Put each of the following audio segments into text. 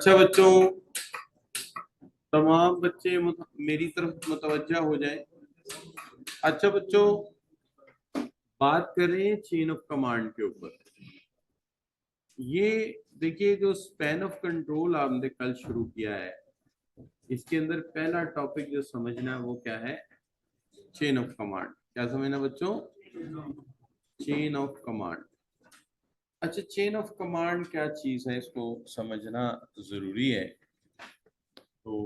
अच्छा बच्चों, तमाम बच्चे मेरी तरफ मुतवज्जा हो जाएं। अच्छा बच्चों, बात कर रहे हैं चेन ऑफ कमांड के ऊपर। ये देखिए, जो स्पैन ऑफ कंट्रोल आपने कल शुरू किया है, इसके अंदर पहला टॉपिक जो समझना है वो क्या है? Chain of command. क्या समझना बच्चों? Chain of command. अच्छा, चेन ऑफ कमांड क्या चीज है, इसको समझना जरूरी है। तो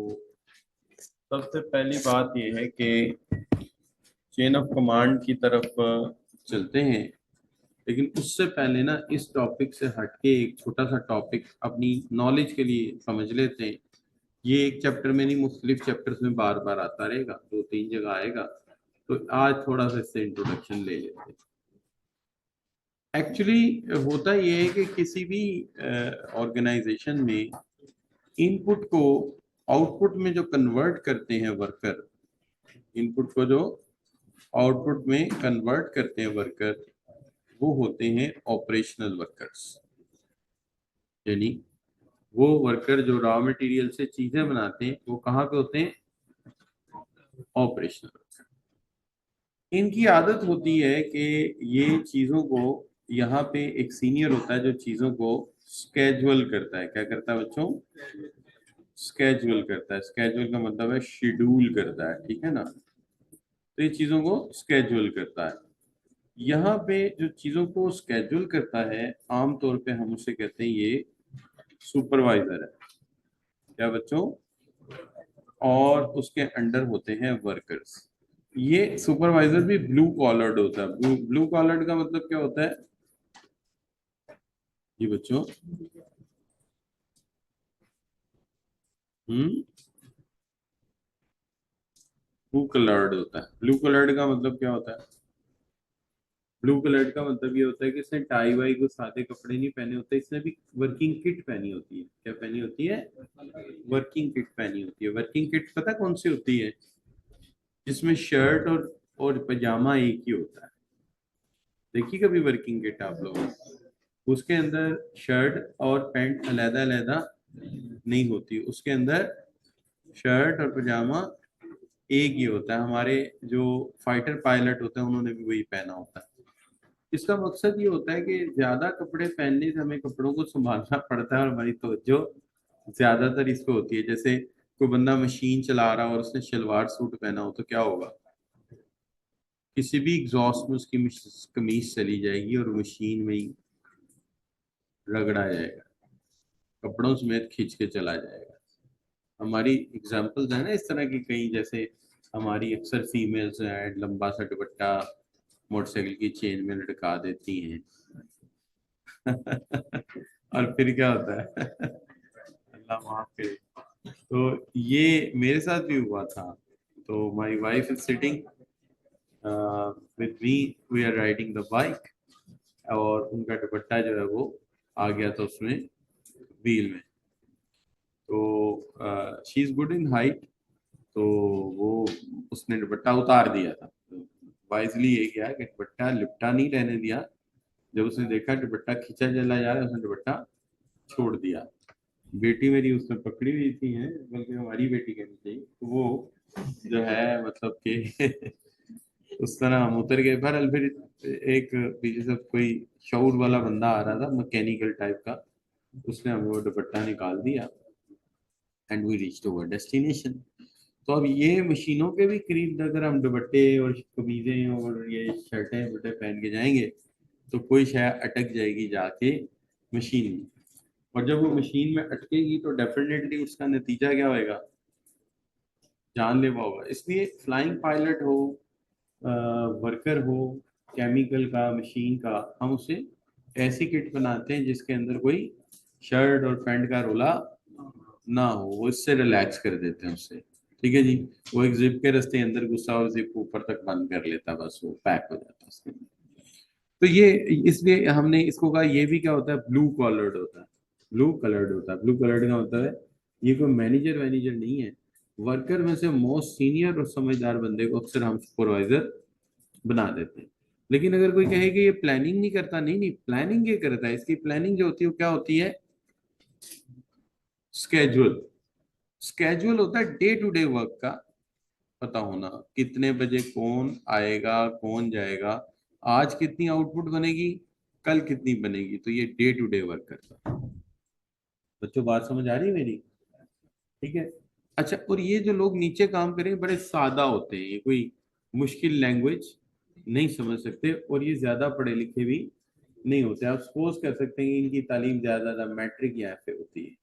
सबसे पहली बात यह है कि चेन ऑफ कमांड की तरफ चलते हैं, लेकिन उससे पहले ना इस टॉपिक से हटके एक छोटा सा टॉपिक अपनी नॉलेज के लिए समझ लेते हैं। ये एक चैप्टर में नहीं, मुख्तलिफ चैप्टर्स में बार बार आता रहेगा, दो तीन जगह आएगा। तो आज थोड़ा सा इससे इंट्रोडक्शन ले लेते हैं। एक्चुअली होता ये है कि किसी भी ऑर्गेनाइजेशन में इनपुट को आउटपुट में जो कन्वर्ट करते हैं वर्कर, इनपुट को जो आउटपुट में कन्वर्ट करते हैं वर्कर, वो होते हैं ऑपरेशनल वर्कर्स। यानी वो वर्कर जो रॉ मटेरियल से चीजें बनाते हैं, वो कहाँ पे होते हैं? Operational worker. इनकी आदत होती है कि ये चीजों को, यहाँ पे एक सीनियर होता है जो चीजों को स्केजुअल करता है। क्या करता है बच्चों? स्केजुअल करता है। स्केजुअल का मतलब है शेड्यूल करता है, ठीक है ना? तो ये चीजों को स्केजुअल करता है। यहाँ पे जो चीजों को स्केजुअल करता है, आमतौर पे हम उसे कहते हैं ये सुपरवाइजर है। क्या बच्चों? और उसके अंडर होते हैं वर्कर्स। ये सुपरवाइजर भी ब्लू कॉलर्ड होता है। ब्लू कॉलर्ड का मतलब क्या होता है ये बच्चों? हम्म ब्लू कलर्ड होता है। ब्लू कलर्ड का मतलब क्या होता है? ब्लू कलर्ड का मतलब ये होता है कि इसने टाई वाई को सादे कपड़े नहीं पहने होते, इसने भी वर्किंग किट पहनी होती है। क्या पहनी होती है? वर्किंग किट पहनी होती है। वर्किंग किट पता कौन सी होती है? जिसमें शर्ट और पजामा एक ही होता है। देखिए कभी वर्किंग किट आप लोगों ने? उसके अंदर शर्ट और पैंट अलग अलग नहीं होती, उसके अंदर शर्ट और पजामा एक ही होता है। हमारे जो फाइटर पायलट होते हैं उन्होंने भी वही पहना होता है। इसका मकसद ये होता है कि ज्यादा कपड़े पहनने से हमें कपड़ों को संभालना पड़ता है, और हमारी तवज्जो ज्यादातर इस पे होती है। जैसे कोई बंदा मशीन चला रहा हो और उसने शलवार सूट पहना हो, तो क्या होगा? किसी भी एग्जॉस्ट में उसकी कमीज चली जाएगी और मशीन में ही रगड़ा जाएगा, कपड़ों समेत खींच के चला जाएगा। हमारी एग्जाम्पल्स है ना इस तरह की कई। जैसे हमारी अक्सर फीमेल्स हैं, लंबा सा दुपट्टा मोटरसाइकिल की चेन में लटका देती हैं। और फिर क्या होता है? अल्लाह माफ करे। तो ये मेरे साथ भी हुआ था। तो my wife is sitting with me, we are riding the bike, और उनका दुपट्टा जो है वो आ गया था उसमें, व्हील में। तो she is good in height, तो वो उसने दुपट्टा उतार दिया था। तो वाइजली ये किया कि दुपट्टा लिपटा नहीं रहने दिया। जब उसने देखा दुपट्टा खींचा चला जा रहा है, उसने दुपट्टा छोड़ दिया। बेटी मेरी उसमें पकड़ी हुई थी है, बल्कि हमारी बेटी कहनी चाहिए। तो वो जो है मतलब कि उस तरह हम उतर गए। बहरहाल फिर एक पीछे से कोई शऊर वाला बंदा आ रहा था, मैकेनिकल टाइप का, उसने हमें वो दुपट्टा निकाल दिया and we reached our destination. तो अब ये मशीनों के भी करीब अगर हम दुपट्टे और कमीजें और ये शर्टें वटे पहन के जाएंगे, तो कोई शायद अटक जाएगी जाके मशीन में। और जब वो मशीन में अटकेगी तो डेफिनेटली उसका नतीजा क्या होगा? जानलेवा होगा। इसलिए फ्लाइंग पायलट हो, वर्कर हो, केमिकल का, मशीन का, हम उसे ऐसी किट बनाते हैं जिसके अंदर कोई शर्ट और पैंट का रोला ना हो। वो इससे रिलैक्स कर देते हैं उससे। ठीक है जी। वो एक जिप के रास्ते अंदर घुसा और जिप ऊपर तक बंद कर लेता, बस वो पैक हो जाता है उसके अंदर। तो ये इसलिए हमने इसको कहा ये भी क्या होता है? ब्लू कॉलर्ड होता है। ब्लू कलर्ड होता है। ब्लू कलर्ड का मतलब है ये कोई मैनेजर वैनेजर नहीं है। वर्कर में से मोस्ट सीनियर और समझदार बंदे को अक्सर हम सुपरवाइजर बना देते हैं। लेकिन अगर कोई कहे कि ये प्लानिंग नहीं करता, नहीं नहीं, प्लानिंग ये करता है। इसकी प्लानिंग जो होती है वो क्या होती है? स्केजुअल, स्केजुअल होता है डे टू डे वर्क का पता होना, कितने बजे कौन आएगा कौन जाएगा, आज कितनी आउटपुट बनेगी, कल कितनी बनेगी, तो ये डे टू डे वर्क करता है। बच्चों बात समझ आ रही है मेरी? ठीक है। अच्छा, और ये जो लोग नीचे काम करें बड़े सादा होते हैं, ये कोई मुश्किल लैंग्वेज नहीं समझ सकते, और ये ज्यादा पढ़े लिखे भी नहीं होते। आप सपोज कर सकते हैं कि इनकी तालीम ज्यादा मैट्रिक या ऐसे होती है,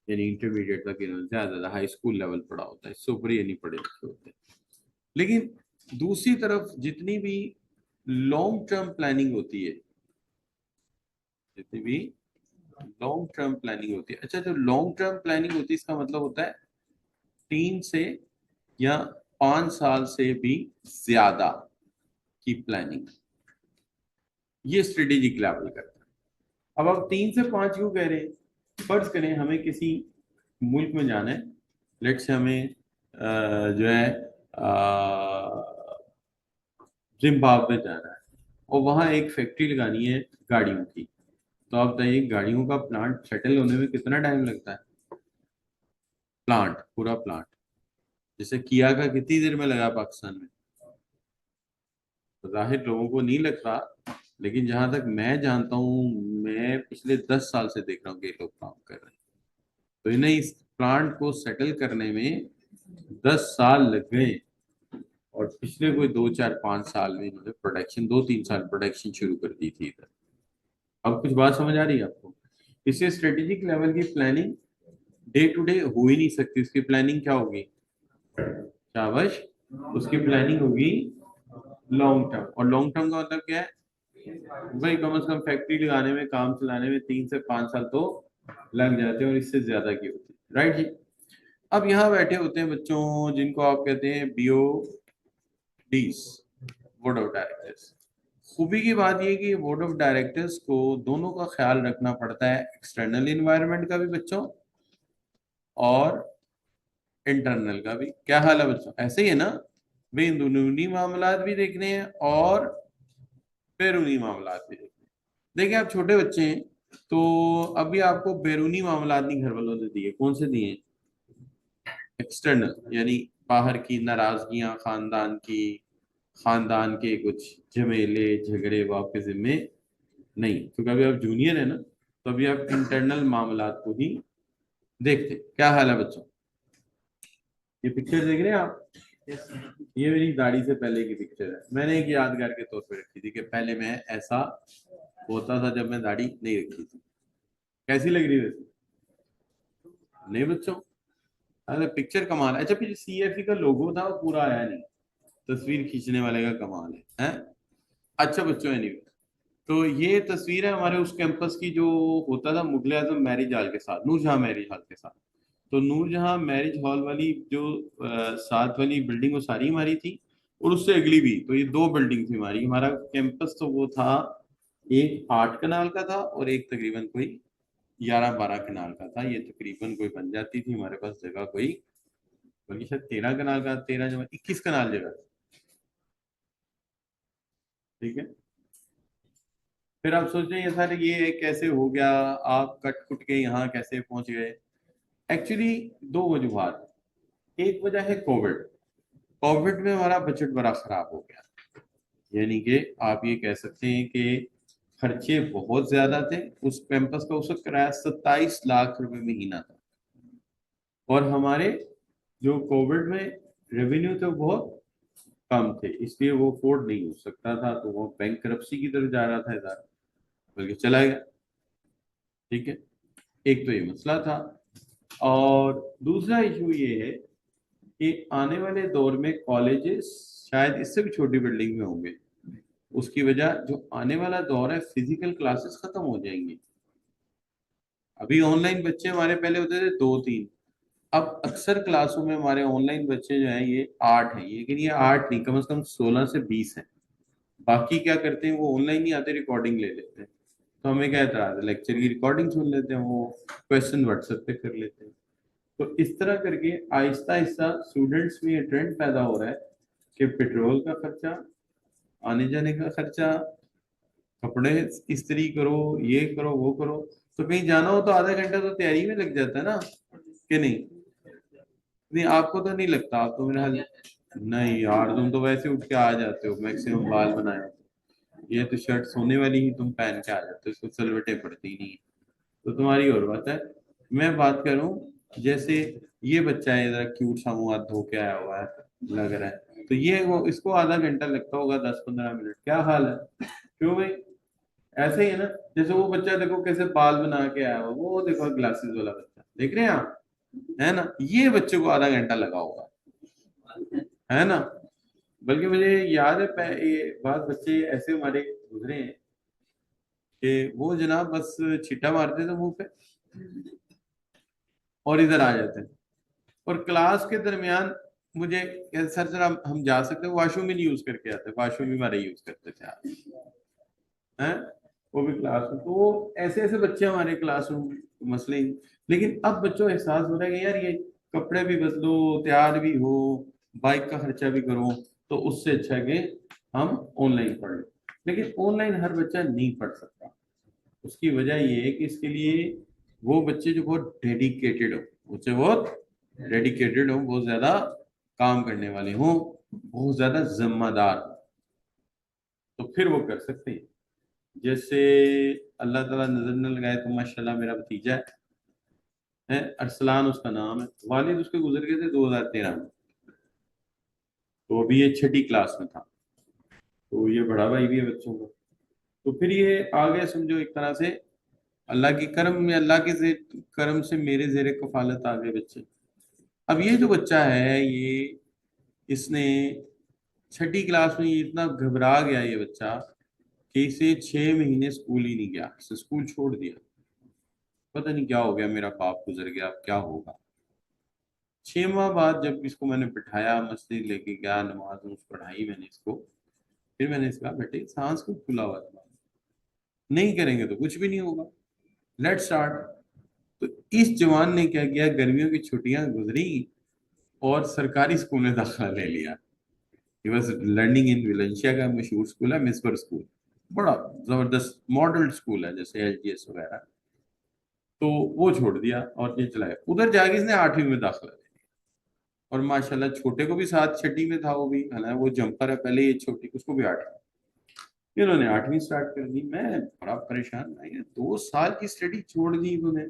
यानी इंटरमीडिएट तक इन्होंने ज्यादा हाई स्कूल लेवल पढ़ा होता है, इससे ऊपर ये नहीं पढ़े लिखे होते। लेकिन दूसरी तरफ जितनी भी लॉन्ग टर्म प्लानिंग होती है, जितनी भी लॉन्ग टर्म प्लानिंग होती है, अच्छा जो लॉन्ग टर्म प्लानिंग होती है इसका मतलब होता है 3 से या 5 साल से भी ज्यादा की प्लानिंग, ये स्ट्रेटेजिक लेवल करता है। अब आप 3 से 5 क्यों कह रहे हैं? फर्ज करें हमें किसी मुल्क में जाना है, लेट से हमें जो है जिम्बाब्वे जाना है, और वहां एक फैक्ट्री लगानी है गाड़ियों की। तो आप बताइए गाड़ियों का प्लांट सेटल होने में कितना टाइम लगता है? प्लांट, पूरा प्लांट, जैसे किया का कितनी देर में लगा पाकिस्तान में? तो जाहिर लोगों को नहीं लगता, लेकिन जहां तक मैं जानता हूँ, मैं पिछले 10 साल से देख रहा हूँ कि ये लोग काम कर रहे हैं। तो इन्हें इस प्लांट को सेटल करने में 10 साल लग गए, और पिछले कोई 2 4 5 साल में इन्होंने प्रोडक्शन, 2 3 साल प्रोडक्शन शुरू कर दी थी इधर। अब कुछ बात समझ आ रही है आपको? इससे स्ट्रेटेजिक लेवल की प्लानिंग डे टू डे हो ही नहीं सकती, उसकी प्लानिंग क्या होगी? शाबाश, उसकी प्लानिंग होगी लॉन्ग टर्म। और लॉन्ग टर्म का मतलब क्या है? भाई कम से कम फैक्ट्री लगाने में, काम चलाने में 3 से 5 साल तो लग जाते हैं, और इससे ज्यादा की होती है, राइट जी? अब यहाँ बैठे होते हैं बच्चों जिनको आप कहते हैं BODs, board of directors. खूबी की बात यह कि बोर्ड ऑफ डायरेक्टर्स को दोनों का ख्याल रखना पड़ता है, एक्सटर्नल इन्वायरमेंट का भी बच्चों, और इंटरनल का भी। क्या हाल है बच्चों, ऐसे ही है ना? भाई अंदरूनी मामलात भी देखने हैं और बैरूनी मामलात भी देखने हैं। देखिए आप छोटे बच्चे हैं, तो अभी आपको बैरूनी मामलात नहीं घर वालों ने दिए, कौन से दिए? एक्सटर्नल, यानी बाहर की नाराजगियां खानदान की, खानदान के कुछ झमेले झगड़े, वो आपके जिम्मे नहीं। क्योंकि अभी आप जूनियर है ना, तो अभी आप इंटरनल मामलात को ही देखते। क्या हाल है बच्चों? ये पिक्चर देख रहे हैं आप? ये मेरी दाढ़ी से पहले की पिक्चर है, मैंने एक यादगार के तौर पे रखी थी कि पहले मैं ऐसा होता था जब मैं दाढ़ी नहीं रखी थी। कैसी लग रही है वैसे? नहीं बच्चों, अरे पिक्चर कमाल है। अच्छा पीछे सीएफई का लोगो था, वो पूरा आया नहीं, तस्वीर खींचने वाले का कमाल है? अच्छा बच्चों, एनीवे, तो ये तस्वीर है हमारे उस कैंपस की जो होता था मुगले आजम मैरिज हॉल के साथ, नूरजहां मैरिज हॉल के साथ। तो नूरजहां मैरिज हॉल वाली जो साथ वाली बिल्डिंग, वो सारी हमारी थी, और उससे अगली भी, तो ये 2 बिल्डिंग थी हमारी। हमारा कैंपस तो वो था, एक 8 कनाल का था और एक तकरीबन कोई 11 12 कनाल का था। ये तकरीबन कोई बन जाती थी हमारे पास जगह कोई, बल्कि शायद 13 कनाल का, 13 जमा 21 कनाल जगह थी। ठीक है। फिर आप सोच रहे हैं सर ये कैसे हो गया, आप कट कुट के यहाँ कैसे पहुंच गए? एक्चुअली 2 वजूहात। एक वजह है कोविड। कोविड में हमारा बजट बड़ा खराब हो गया, यानी कि आप ये कह सकते हैं कि खर्चे बहुत ज्यादा थे। उस कैंपस का उस वक्त किराया 27 लाख रुपए महीना था, और हमारे जो कोविड में रेवेन्यू थे वो बहुत कम थे, इसलिए वो अफोर्ड नहीं हो सकता था, तो वो बैंक करप्सी की तरफ जा रहा था इधर, बल्कि चला गया। ठीक है, एक तो ये मसला था। और दूसरा इशू ये है कि आने वाले दौर में कॉलेजेस शायद इससे भी छोटी बिल्डिंग में होंगे। उसकी वजह जो आने वाला दौर है, फिजिकल क्लासेस खत्म हो जाएंगी। अभी ऑनलाइन बच्चे हमारे पहले होते थे 2 3, अब अक्सर क्लासों में हमारे ऑनलाइन बच्चे जो हैं ये 8 हैं, लेकिन ये 8 नहीं, कम से कम 16 से 20 हैं। बाकी क्या करते हैं, वो ऑनलाइन नहीं आते, रिकॉर्डिंग ले लेते हैं। तो हमें क्या एतराज है, लेक्चर की रिकॉर्डिंग सुन लेते हैं, वो क्वेश्चन व्हाट्सएप पे कर लेते हैं। तो इस तरह करके आहिस्ता आहिस्ता स्टूडेंट्स में ये ट्रेंड पैदा हो रहा है कि पेट्रोल का खर्चा, आने जाने का खर्चा, कपड़े इस्त्री करो, ये करो, वो करो। तो कहीं जाना हो तो आधा घंटा तो तैयारी में लग जाता है ना, कि नहीं? नहीं, आपको तो नहीं लगता, आप तो मेरे हाल। नहीं यार, तुम तो वैसे उठ के आ जाते हो, मैक्सिमम बाल बनाए होते। ये तो शर्ट सोने वाली ही तुम पहन के आ जाते हो, इसको सलवटें पड़ती ही नहीं है। तो तुम्हारी और बात है। मैं बात करूं, जैसे ये बच्चा है, जरा क्यूट सा मुंह हाथ धो के आया हुआ है, लग रहा है, तो ये वो इसको आधा घंटा लगता होगा, 10-15 मिनट, क्या हाल है? क्यों भाई? ऐसे ही है ना। जैसे वो बच्चा देखो कैसे बाल बना के आया हुआ, वो देखो ग्लासेस वाला बच्चा, देख रहे हैं आप? है ना, ये बच्चे को आधा घंटा लगा होगा, है ना? बल्कि मुझे याद है, ये बात बच्चे ऐसे हमारे गुजरे हैं कि वो जनाब बस छिट्टा मारते थे मुंह पे और इधर आ जाते हैं। और क्लास के दरमियान मुझे सर सर हम जा सकते हैं, वॉशरूम भी नहीं यूज करके आते, वॉशरूम भी हमारे यूज करते थे आप, हैं? वो भी क्लास में, तो ऐसे ऐसे बच्चे हमारे क्लासरूम, मसले ही। लेकिन अब बच्चों को एहसास हो रहा है कि यार ये कपड़े भी बदलो, तैयार भी हो, बाइक का खर्चा भी करो, तो उससे अच्छा है कि हम ऑनलाइन पढ़ लें। लेकिन ऑनलाइन हर बच्चा नहीं पढ़ सकता। उसकी वजह ये है कि इसके लिए वो बच्चे जो बहुत डेडिकेटेड हो, बच्चे बहुत डेडिकेटेड हो, बहुत ज्यादा काम करने वाले हों, बहुत ज्यादा जिम्मेदार हो, तो फिर वो कर सकते हैं। जैसे अल्लाह ताला नजर न लगाए तो माशाल्लाह मेरा भतीजा है अरसलान उसका नाम है, वालिद उसके गुजर गए थे 2013 में। तो अभी ये छठी क्लास में था, तो ये बड़ा भाई भी है बच्चों का। तो फिर ये आ गया समझो एक तरह से, अल्लाह की करम में, अल्लाह के करम से मेरे जेरे कफालत आ गए बच्चे। अब ये जो बच्चा है, ये इसने छठी क्लास में ये इतना घबरा गया ये बच्चा कि इसे 6 महीने स्कूल ही नहीं गया, इसे स्कूल छोड़ दिया। पता नहीं क्या हो गया, मेरा बाप गुजर गया, अब क्या होगा। 6 माह बाद जब इसको मैंने बिठाया, मस्जिद लेके गया, नमाज पढ़ाई मैंने इसको, फिर मैंने इसका बेटे सांस को खुला हुआ था, नहीं करेंगे तो कुछ भी नहीं होगा, लेट स्टार्ट। तो इस जवान ने क्या किया, गर्मियों की छुट्टियां गुजरी और सरकारी स्कूल में दाखिला ले लिया। ही वॉज लर्निंग इन विलेंशिया का मशहूर स्कूल है, मिसबर स्कूल, बड़ा जबरदस्त मॉडल स्कूल है, जैसे एलजीएस वगैरह। तो वो छोड़ दिया और ये चला गया, उधर जाके इसने 8वीं में दाखिला लिया। और माशाल्लाह छोटे को भी साथ, छठी में था वो भी, हालांकि वो जंपर है पहले, ये छोटी उसको भी 8वीं, इन्होंने 8वीं स्टार्ट कर दी। मैं बड़ा परेशान, मैं ये 2 साल की स्टडी छोड़ दी इन्होंने,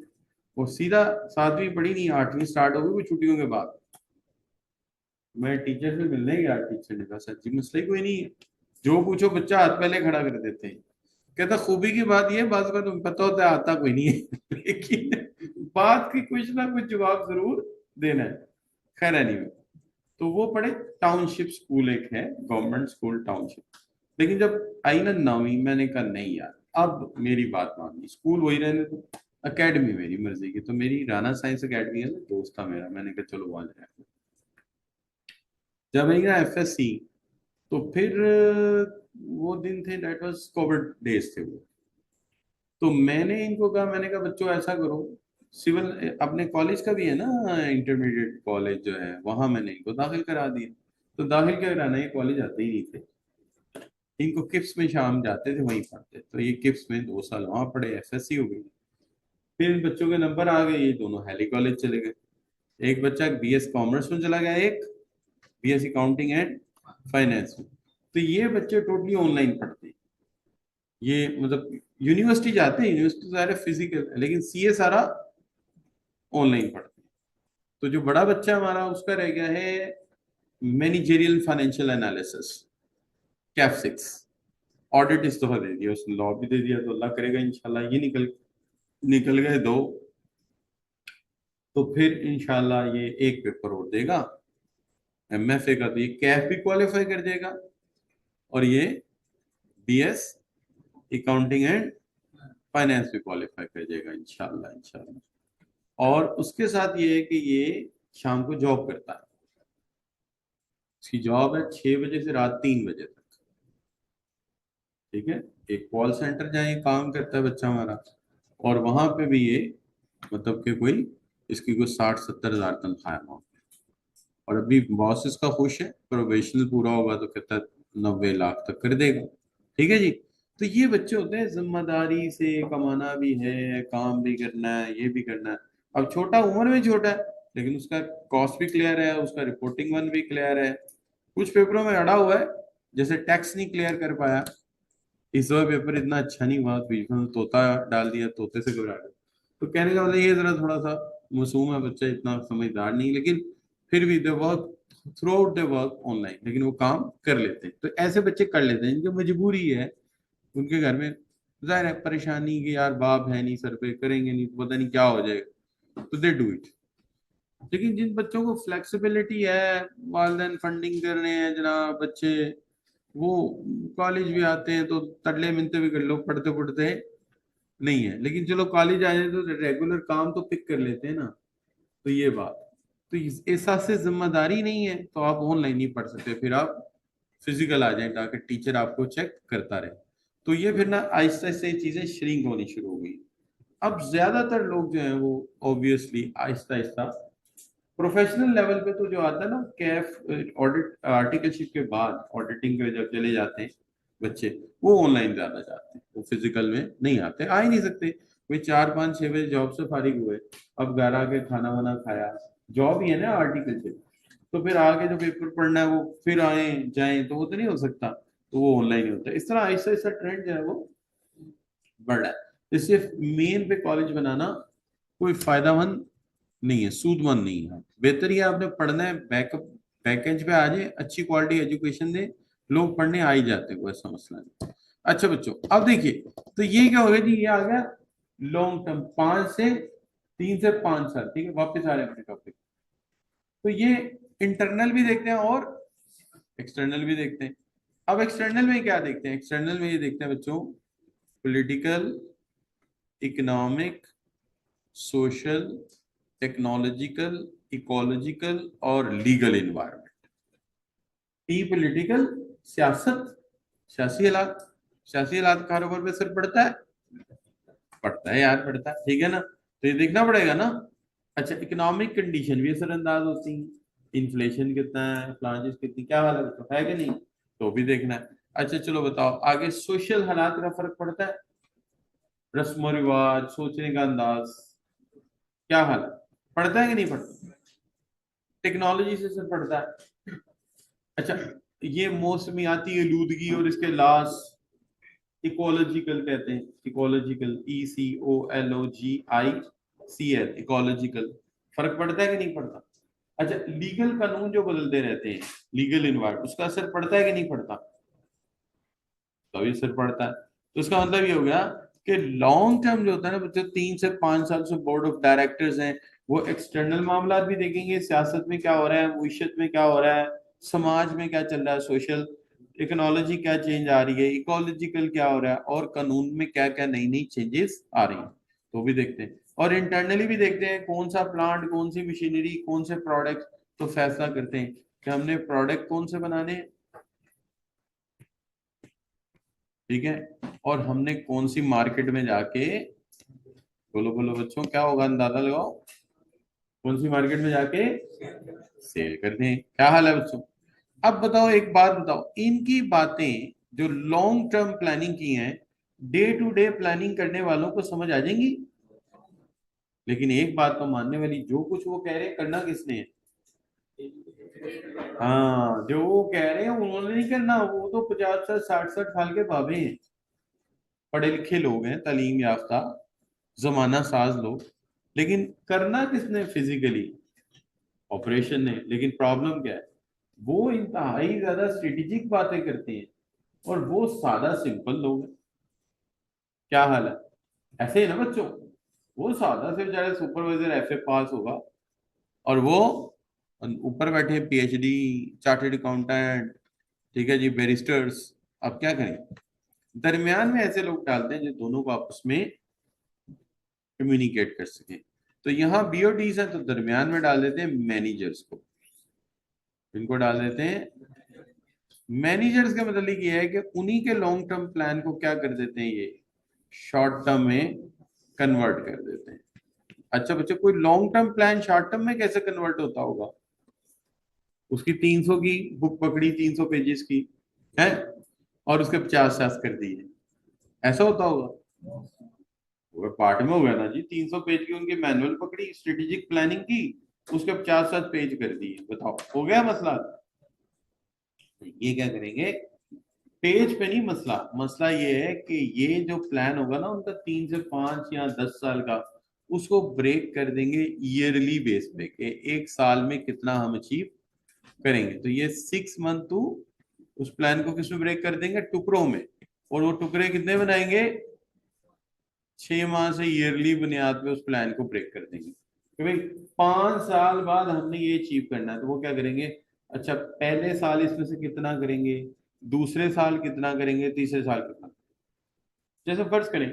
और सीधा 7वीं पढ़ी नहीं, 8वीं स्टार्ट हो गई वो छुट्टियों के बाद। मैं टीचर से मिलने गया, टीचर ने कहा सच्ची मसला ही कोई नहीं है, जो पूछो बच्चा हाथ पहले खड़ा कर देते हैं। कहता खूबी की बात ये, बात का तुम्हें पता होता है आता कोई नहीं है लेकिन बात की कुछ ना कुछ जवाब जरूर देना है। खैर एनीवे, तो वो पढ़े टाउनशिप स्कूल, एक है गवर्नमेंट स्कूल टाउनशिप। लेकिन जब आई ना 9वीं, मैंने कहा नहीं यार, अब मेरी बात माननी, स्कूल वही रहने दो, अकेडमी मेरी मर्जी की। तो मेरी राना साइंस अकेडमी है ना, दोस्त था मेरा, मैंने कहा चलो वहां जाए। जब आई ना एफएससी, तो फिर वो दिन थे, डेट वाज कोविड डेज थे वो। तो मैंने इनको कहा, मैंने कहा बच्चों ऐसा करो, सिविल अपने कॉलेज का भी है ना, इंटरमीडिएट कॉलेज जो है, वहां मैंने इनको दाखिल करा दिया। तो दाखिल क्या कराना, ये कॉलेज आते ही नहीं थे, इनको किप्स में शाम जाते थे, वहीं पढ़ते। तो ये किप्स में 2 साल वहां पढ़े, एफएससी हो गई। फिर इन बच्चों के नंबर आ गए, ये दोनों हैली कॉलेज चले गए। एक बच्चा बीएस कॉमर्स में चला गया, एक बीएस अकाउंटिंग एंड फाइनेंस में। तो ये बच्चे टोटली ऑनलाइन पढ़ते हैं। ये मतलब यूनिवर्सिटी जाते हैं, यूनिवर्सिटी तो सारा फिजिकल है, लेकिन सीए सारा ऑनलाइन पढ़ते हैं। तो जो बड़ा बच्चा हमारा, उसका रह गया है managerial financial analysis, Kaif 6। Audit इस दफा दे दिया उसने, लॉ भी दे दिया, तो अल्लाह करेगा इंशाल्लाह ये निकल निकल गए दो, तो फिर इंशाल्लाह ये एक पेपर और देगा एमएफए का, तो ये कैफ भी क्वालिफाई कर जाएगा, और ये बीएस अकाउंटिंग एंड फाइनेंस भी क्वालिफाई कर जाएगा इंशाल्लाह इंशाल्लाह। और उसके साथ ये है कि ये शाम को जॉब करता है, उसकी जॉब है 6 बजे से रात 3 बजे तक। ठीक है, एक कॉल सेंटर जहाँ ये काम करता है बच्चा हमारा, और वहां पे भी ये मतलब कि कोई इसकी कोई 60-70 हजार तनख्वाह है वहाँ पे। और अभी बॉस इसका खुश है, प्रोबेशनल पूरा होगा तो कहता है 90 लाख तक कर देगा। ठीक है जी। तो ये बच्चे होते हैं जिम्मेदारी से, कमाना भी है, काम भी करना है, ये भी करना है। अब छोटा, उम्र में छोटा है, लेकिन उसका कॉस्ट भी क्लियर है, उसका रिपोर्टिंग वन भी क्लियर है। कुछ पेपरों में अड़ा हुआ है, जैसे टैक्स नहीं क्लियर कर पाया, इस बार पेपर इतना अच्छा नहीं हुआ, बीच में तोता डाल दिया, तोते से घबरा गए। तो कहने का मतलब ये जरा थोड़ा सा मासूम है बच्चा, इतना समझदार नहीं, लेकिन फिर भी they work through out, they work online, लेकिन वो काम कर लेते हैं। तो ऐसे बच्चे कर लेते हैं, इनकी मजबूरी है, उनके घर में जाहिर है परेशानी कि यार बाप है नहीं सर पे, करेंगे नहीं तो पता नहीं क्या हो जाएगा, तो दे डू इट। लेकिन जिन बच्चों को फ्लेक्सिबिलिटी है, वालदेन फंडिंग कर रहे हैं जनाब बच्चे, वो कॉलेज भी आते हैं तो तरले मिलते भी कर लो, पढ़ते पढ़ते नहीं है, लेकिन चलो कॉलेज आ जाए तो रेगुलर काम तो पिक कर लेते हैं ना। तो ये बात, तो इस एहसास से जिम्मेदारी नहीं है तो आप ऑनलाइन नहीं पढ़ सकते, फिर आप फिजिकल आ जाए ताकि टीचर आपको चेक करता रहे। तो ये फिर ना आहिस्ता आहिस्ता ये चीजें श्रिंक होनी शुरू हो गई। अब ज्यादातर लोग जो हैं वो obviously Aahista Aahista professional level पे तो जो आता है ना कैफ ऑडिट आर्टिकलशिप के बाद ऑडिटिंग के जब चले जाते हैं बच्चे, वो ऑनलाइन ज्यादा जाते हैं, वो फिजिकल में नहीं आते, आ ही नहीं सकते। वे 4 5 6 बजे जॉब से फारिग हुए, अब घर आके खाना वाना खाया, जॉब ही है ना आर्टिकलशिप, तो फिर आगे जो पेपर पढ़ना है वो फिर आए जाएं तो वो तो नहीं हो सकता, तो वो ऑनलाइन ही होता है। इस तरह ऐसा ऐसा ट्रेंड जो है वो बढ़ रहा है। इससे मेन पे कॉलेज बनाना कोई फायदामंद नहीं है, सूदमंद नहीं है। बेहतर ये आपने पढ़ना है, बैकअप पैकेज पे आ जाए, अच्छी क्वालिटी एजुकेशन दे, लोग पढ़ने आ ही जाते हैं, कोई ऐसा मसला नहीं। अच्छा बच्चों, अब देखिए, तो ये क्या हो गया जी, ये आ गया लॉन्ग टर्म, 3 से 5 साल, ठीक है, वापस आ रहे हैं अपने टॉपिक। तो ये इंटरनल भी देखते हैं और एक्सटर्नल भी देखते हैं। अब एक्सटर्नल में क्या देखते हैं, एक्सटर्नल में ये देखते हैं बच्चों, political, economic, social, technological, ecological और लीगल इन्वायरमेंट। टी पॉलिटिकल, सियासत, सियासी हालात, सियासी हालात कारोबार पे असर पड़ता है, पड़ता है यार, पड़ता है, ठीक है ना, तो ये देखना पड़ेगा ना। अच्छा, इकोनॉमिक कंडीशन भी असरअंदाज होती है, इन्फ्लेशन कितना है, फ्लांजेस कितनी, क्या हाल है बच्चों, है कि नहीं, तो भी देखना है। अच्छा चलो बताओ आगे, सोशल हालात का फर्क पड़ता है, रस्म और रिवाज, सोचने का अंदाज, क्या हाल है, पड़ता है कि नहीं पड़ता, टेक्नोलॉजी से असर पड़ता है। अच्छा, ये मौसमियाती आलूदगी और इसके लॉस, इकोलॉजिकल कहते हैं, इकोलॉजिकल, ECOLOGICL, इकोलॉजिकल, फर्क पड़ता है कि नहीं पड़ता। अच्छा, लीगल कानून जो बदलते रहते हैं, लीगल इन्वायरमेंट, उसका असर पड़ता है कि नहीं पड़ता, तभी असर पड़ता है। तो इसका मतलब ये हो गया कि लॉन्ग टर्म जो होता है ना बच्चों, 3 से 5 साल से बोर्ड ऑफ डायरेक्टर्स हैं, वो एक्सटर्नल मामला भी देखेंगे, सियासत में क्या हो रहा है, मुईशत में क्या हो रहा है, समाज में क्या चल रहा है, सोशल टेक्नोलॉजी क्या चेंज आ रही है, इकोलॉजिकल क्या हो रहा है, और कानून में क्या क्या नई नई चेंजेस आ रही हैं, तो भी देखते हैं। और इंटरनली भी देखते हैं, कौन सा प्लांट, कौन सी मशीनरी, कौन से प्रोडक्ट, तो फैसला करते हैं कि हमने प्रोडक्ट कौन से बनाने हैं, ठीक है, और हमने कौन सी मार्केट में जाके, बोलो बोलो बच्चों क्या होगा, अंदाजा लगाओ, कौन सी मार्केट में जाके सेल करते हैं, क्या हाल है बच्चों। अब बताओ, एक बात बताओ, इनकी बातें जो लॉन्ग टर्म प्लानिंग की हैं, डे टू डे प्लानिंग करने वालों को समझ आ जाएंगी। लेकिन एक बात तो मानने वाली, जो कुछ वो कह रहे हैं करना किसने है, हाँ, जो वो कह रहे हैं उन्होंने नहीं करना, वो तो 50 60 60 साल के बाबे हैं, पढ़े लिखे लोग हैं, तालीम याफ्ता, जमाना साज लोग, लेकिन करना किसने फिजिकली, ऑपरेशन ने। लेकिन प्रॉब्लम क्या है, वो इंतहाई ज्यादा स्ट्रेटेजिक बातें करते हैं, और वो सादा सिंपल लोग हैं, क्या हाल है, ऐसे ही ना बच्चों, वो सादा से बेचारे सुपरवाइजर FA पास होगा, और वो ऊपर बैठे PhD, चार्टर्ड अकाउंटेंट, ठीक है जी, बैरिस्टर्स। अब क्या करें, दरमियान में ऐसे लोग डालते हैं जो दोनों को आपस में कम्युनिकेट कर सके। तो यहाँ BODs हैं तो दरमियान में डाल देते हैं मैनेजर्स को, इनको डाल देते हैं मैनेजर्स। का मतलब ये है कि उन्हीं के लॉन्ग टर्म प्लान को क्या कर देते हैं, ये शॉर्ट टर्म में कन्वर्ट कर देते हैं। अच्छा बच्चों, कोई long term plan short term में कैसे कन्वर्ट होता होगा, उसकी 300 की बुक पकड़ी, 300 पेजेस की है, और उसके 50 60 कर दिए, ऐसा होता होगा? वो पार्ट में हो गया ना जी, 300 पेज की उनकी मैनुअल पकड़ी स्ट्रेटेजिक प्लानिंग की, उसके 50-60 पेज कर दिए, बताओ हो गया मसला? ये क्या करेंगे, पेज पे नहीं मसला, मसला ये है कि ये जो प्लान होगा ना उनका 3 से 5 या 10 साल का, उसको ब्रेक कर देंगे ईयरली बेस पे कि एक साल में कितना हम अचीव करेंगे। तो ये 6 मंथ टू उस प्लान को किसमें ब्रेक कर देंगे, टुकड़ों में। और वो टुकड़े कितने बनाएंगे, 6 माह से ईयरली बुनियाद पे उस प्लान को ब्रेक कर देंगे कि भाई 5 साल बाद हमने ये अचीव करना है। तो वो क्या करेंगे, अच्छा पहले साल इसमें से कितना करेंगे, दूसरे साल कितना करेंगे, तीसरे साल कितना। जैसे फर्ज करें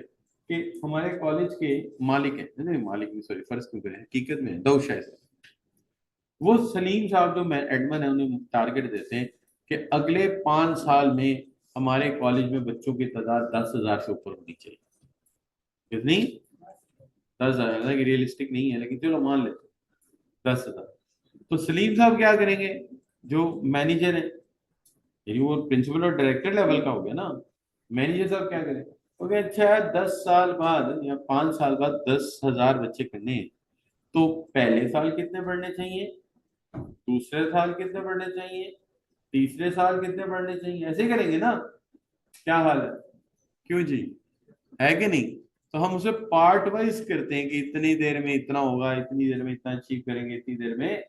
कि हमारे कॉलेज के मालिक हैं, नहीं मालिक नहीं सॉरी, फर्ज क्यों करें, हकीकत में दो शायद, वो सलीम साहब जो मैं एडमन है उन्हें टारगेट देते हैं कि अगले 5 साल में हमारे कॉलेज में बच्चों की तादाद 10,000 से ऊपर होनी चाहिए। कितनी? 10,000, हालांकि रियलिस्टिक नहीं है लेकिन चलो मान लेते हैं 10,000। तो सलीम साहब क्या करेंगे, जो मैनेजर है, यानी वो प्रिंसिपल और डायरेक्टर लेवल का हो गया ना, मैनेजर साहब क्या करेंगे, ओके अच्छा 10 साल बाद या 5 साल बाद 10,000 बच्चे करने हैं, तो पहले साल कितने पढ़ने चाहिए, दूसरे साल कितने पढ़ने चाहिए, तीसरे साल कितने पढ़ने चाहिए, ऐसे ही करेंगे ना? क्या हाल है, क्यों जी, है कि नहीं? तो हम उसे पार्ट वाइज करते हैं कि इतनी देर में इतना होगा, इतनी देर में इतना अचीव करेंगे, इतनी देर में,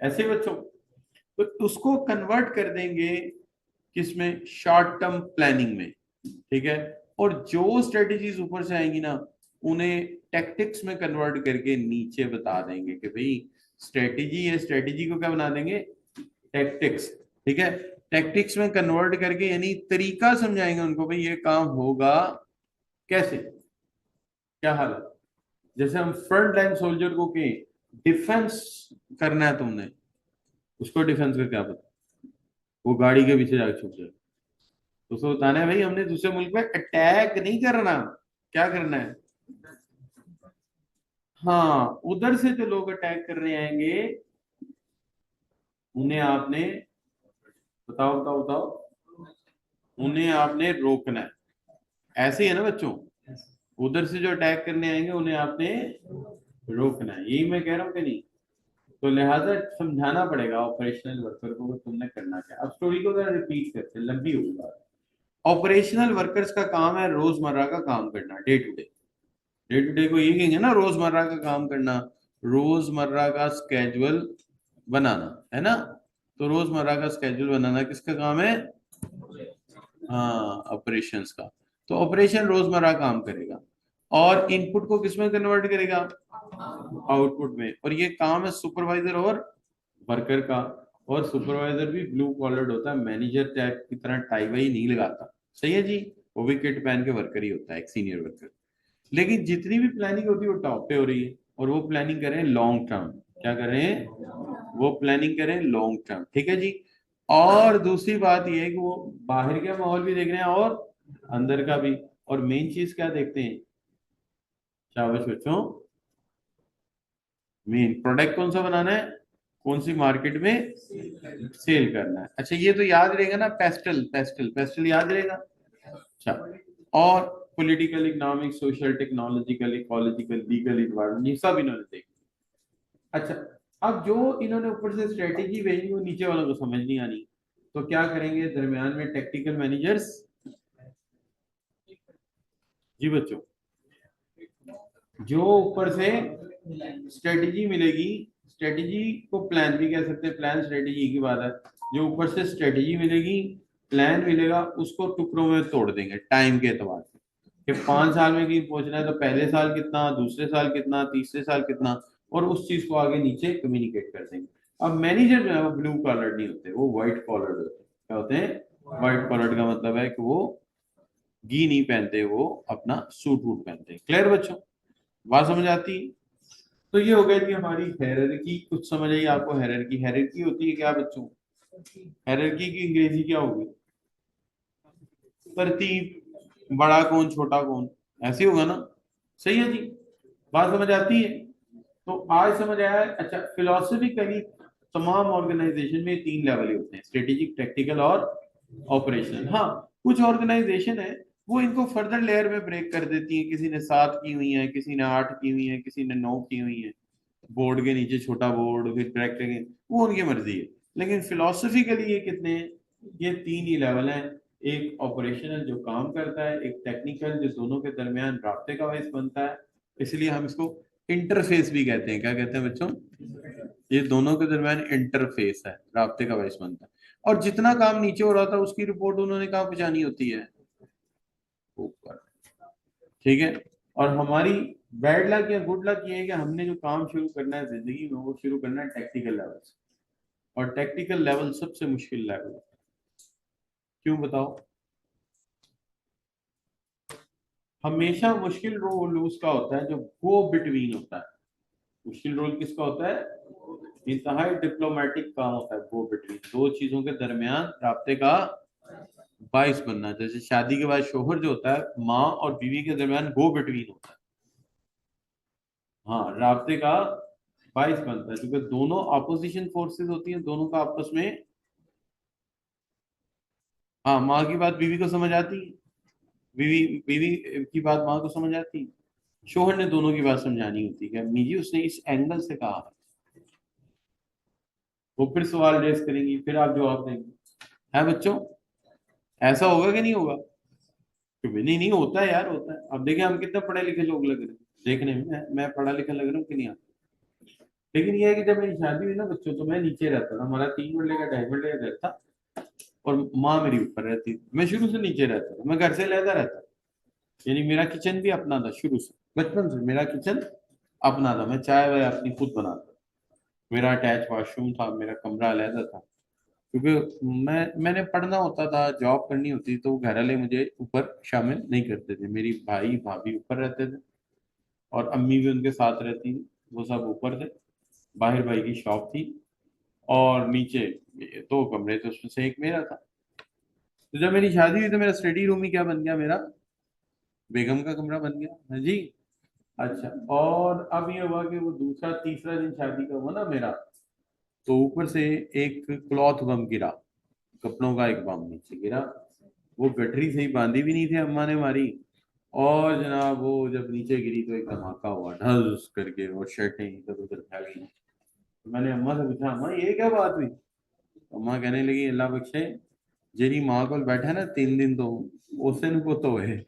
ऐसे बच्चों। तो उसको कन्वर्ट कर देंगे किसमें, शॉर्ट टर्म प्लानिंग में, ठीक है। और जो स्ट्रेटेजीज ऊपर से आएंगी ना, उन्हें टैक्टिक्स में कन्वर्ट करके नीचे बता देंगे कि भाई स्ट्रेटेजी है, स्ट्रेटेजी को क्या बना देंगे, टैक्टिक्स, ठीक है। टैक्टिक्स में कन्वर्ट करके यानी तरीका समझाएंगे उनको, भाई ये काम होगा कैसे, क्या हाल है। जैसे हम फ्रंट लाइन सोल्जर को के डिफेंस करना है तुमने, उसको डिफेंस का क्या पता, वो गाड़ी के पीछे जाकर छुप जाए। तो उसको बताना है भाई हमने दूसरे मुल्क पे अटैक नहीं करना, क्या करना है, हाँ उधर से जो लोग अटैक करने आएंगे उन्हें आपने, बताओ बताओ बताओ, उन्हें आपने रोकना है। ऐसे ही है ना बच्चों, उधर से जो अटैक करने आएंगे उन्हें आपने रोकना है, यही मैं कह रहा हूँ कि नहीं? तो लिहाजा समझाना पड़ेगा ऑपरेशनल वर्कर को कि तुमने करना क्या। अब स्टोरी को जरा रिपीट करते हैं, लंबी होगी बात। ऑपरेशनल वर्कर्स का काम है रोजमर्रा का काम करना, day to day. Day to day को ये कहेंगे ना, रोजमर्रा का काम करना, रोजमर्रा का स्केड्यूल बनाना, है ना। तो रोजमर्रा का स्केड्यूल बनाना किसका काम है, हाँ ऑपरेशंस का। तो ऑपरेशन रोजमर्रा काम करेगा और इनपुट को किसमें कन्वर्ट करेगा, आउटपुट में। और ये काम है सुपरवाइजर और वर्कर का। और सुपरवाइजर भी ब्लू कॉलर्ड होता है, मैनेजर टाइप की तरह टाई वाई नहीं लगाता, सही है जी। वो भी किट पहन के वर्कर ही होता है, एक सीनियर वर्कर। लेकिन जितनी भी प्लानिंग होती है वो टॉप पे हो रही है, और वो प्लानिंग करें लॉन्ग टर्म, क्या करें, वो प्लानिंग करें लॉन्ग टर्म, ठीक है जी। और दूसरी बात ये है कि वो बाहर का माहौल भी देख रहे हैं और अंदर का भी। और मेन चीज क्या देखते हैं, शाबाश बच्चों, मेन प्रोडक्ट कौन सा बनाना है, कौन सी मार्केट में सेल करना है। अच्छा ये तो याद रहेगा ना, पेस्टल पेस्टल पेस्टल याद रहेगा। अच्छा, और political, economic, social, technological, ecological, legal, environment, ये सब इन्होंने देखा। अच्छा, अब जो इन्होंने ऊपर से स्ट्रेटेजी भेजी वो नीचे वालों को समझ नहीं आनी, तो क्या करेंगे, दरमियान में टेक्निकल मैनेजर्स, जी बच्चों, जो ऊपर से स्ट्रेटेजी मिलेगी, स्ट्रेटेजी को प्लान भी कह सकते हैं, प्लान स्ट्रेटेजी की बात है। जो ऊपर से स्ट्रेटेजी मिलेगी, प्लान मिलेगा, उसको टुकड़ों में तोड़ देंगे टाइम के एतबार से कि 5 साल में कहीं पहुंचना है तो पहले साल कितना, दूसरे साल कितना, तीसरे साल कितना, और उस चीज को आगे नीचे कम्युनिकेट कर देंगे। अब मैनेजर जो है वो ब्लू कॉलर नहीं होते, वो व्हाइट कॉलर होते हैं। क्या होते हैं, व्हाइट कॉलर का मतलब है कि वो गी नहीं पहनते, वो अपना सूट वूट पहनते हैं। क्लियर बच्चों, बात समझ आती है? तो ये हो गया कि हमारी हायरार्की, कुछ समझ आई आपको? हायरार्की, हायरार्की होती है क्या बच्चों, हायरार्की की अंग्रेजी क्या होगी, तरतीब, बड़ा कौन छोटा कौन, ऐसे होगा ना, सही है जी। बात समझ आती है? तो आज समझ आया है? अच्छा फिलोसफिकली तमाम ऑर्गेनाइजेशन में 3 लेवल ही होते हैं, स्ट्रेटेजिक, टेक्टिकल और ऑपरेशनल। हाँ कुछ ऑर्गेनाइजेशन है वो इनको फर्दर लेयर में ब्रेक कर देती है। किसी ने 7 की हुई है, किसी ने 8 की हुई है, किसी ने 9 की हुई है, बोर्ड के नीचे छोटा बोर्ड, फिर ट्रैक करेंगे, वो उनकी मर्जी है। लेकिन फिलोसफिकली ये कितने हैं? ये 3 ही लेवल हैं। एक ऑपरेशनल जो काम करता है, एक टेक्निकल जो दोनों के दरमियान राब्ते का वॉइस बनता है, इसलिए हम इसको इंटरफेस भी कहते हैं। क्या कहते हैं बच्चों? ये दोनों के दरमियान इंटरफेस है, राब्ते का वॉइस बनता है। और जितना काम नीचे हो रहा था उसकी रिपोर्ट उन्होंने कहाँ पहुंचानी होती है? ऊपर। ठीक है। और हमारी बैड लक या गुड लक ये है कि हमने जो काम शुरू करना है जिंदगी में, वो शुरू करना है टेक्निकल लेवल से। और टेक्निकल लेवल सबसे मुश्किल लेवल है। क्यों बताओ? हमेशा मुश्किल रोल उसका होता है जो गो बिटवीन होता है। मुश्किल रोल किसका होता है? इंतहाई डिप्लोमेटिक काम होता है, गो बिटवीन, दो चीजों के दरमियान राब्ते का बाइस बनना। जैसे शादी के बाद शोहर जो होता है, माँ और बीवी के दरमियान गो बिटवीन होता है। हाँ, राब्ते का बाइस बनता है, क्योंकि दोनों अपोजिशन फोर्सेस होती हैं, दोनों का आपस में। हाँ, माँ की बात बीवी को समझ आती है, बीवी बीवी की बात माँ को समझ आती है। शोहर ने दोनों की बात समझानी होती है कि अम्मी जी उसने इस एंगल से कहा है। वो फिर सवाल रेस करेंगी, फिर आप जवाब देंगे। है बच्चों? ऐसा होगा कि नहीं होगा? क्यों नहीं? नहीं होता है यार, होता है। अब देखिए हम कितने पढ़े लिखे लोग लग रहे हैं देखने में, मैं पढ़ा लिखा लग रहा हूँ कि नहीं? लेकिन ये है कि जब मेरी शादी हुई ना बच्चों, तो मैं नीचे रहता था। हमारा 3 मरले का 2.5 मरले का घर था, और माँ मेरी ऊपर रहती थी। मैं शुरू से नीचे रहता था, मैं घर से लहदा रहता था। यानी मेरा किचन भी अपना था शुरू से, बचपन से मेरा किचन अपना था। मैं चाय वाय अपनी खुद बनाता। मेरा अटैच वॉशरूम था, मेरा कमरा अलहदा था। क्योंकि मैंने पढ़ना होता था, जॉब करनी होती, तो घर वाले मुझे ऊपर शामिल नहीं करते थे। मेरी भाई भाभी ऊपर रहते थे, और अम्मी भी उनके साथ रहती थी। वो सब ऊपर थे। बाहर भाई की शॉप थी, और नीचे 2 कमरे थे, उसमें से एक मेरा था। तो जब मेरी शादी हुई तो मेरा स्टडी रूम ही क्या बन गया? मेरा बेगम का कमरा बन गया। हाँ जी। अच्छा, और अब ये हुआ कि वो दूसरा तीसरा दिन शादी का हुआ ना मेरा, तो ऊपर से एक क्लॉथ बम गिरा, कपड़ों का एक बम नीचे गिरा। वो गठरी से ही बांधी भी नहीं थी अम्मा ने मारी। और जनाब वो जब नीचे गिरी तो एक धमाका हुआ, ढस करके, और शर्टें इधर उधर फैल गई। तो मैंने अम्मा से पूछा, अम्मा ये क्या बात हुई? अम्मा कहने लगी, अल्लाह बख्शे, जेरी माँ को बैठा ना 3 दिन, तो उस दिन को तो है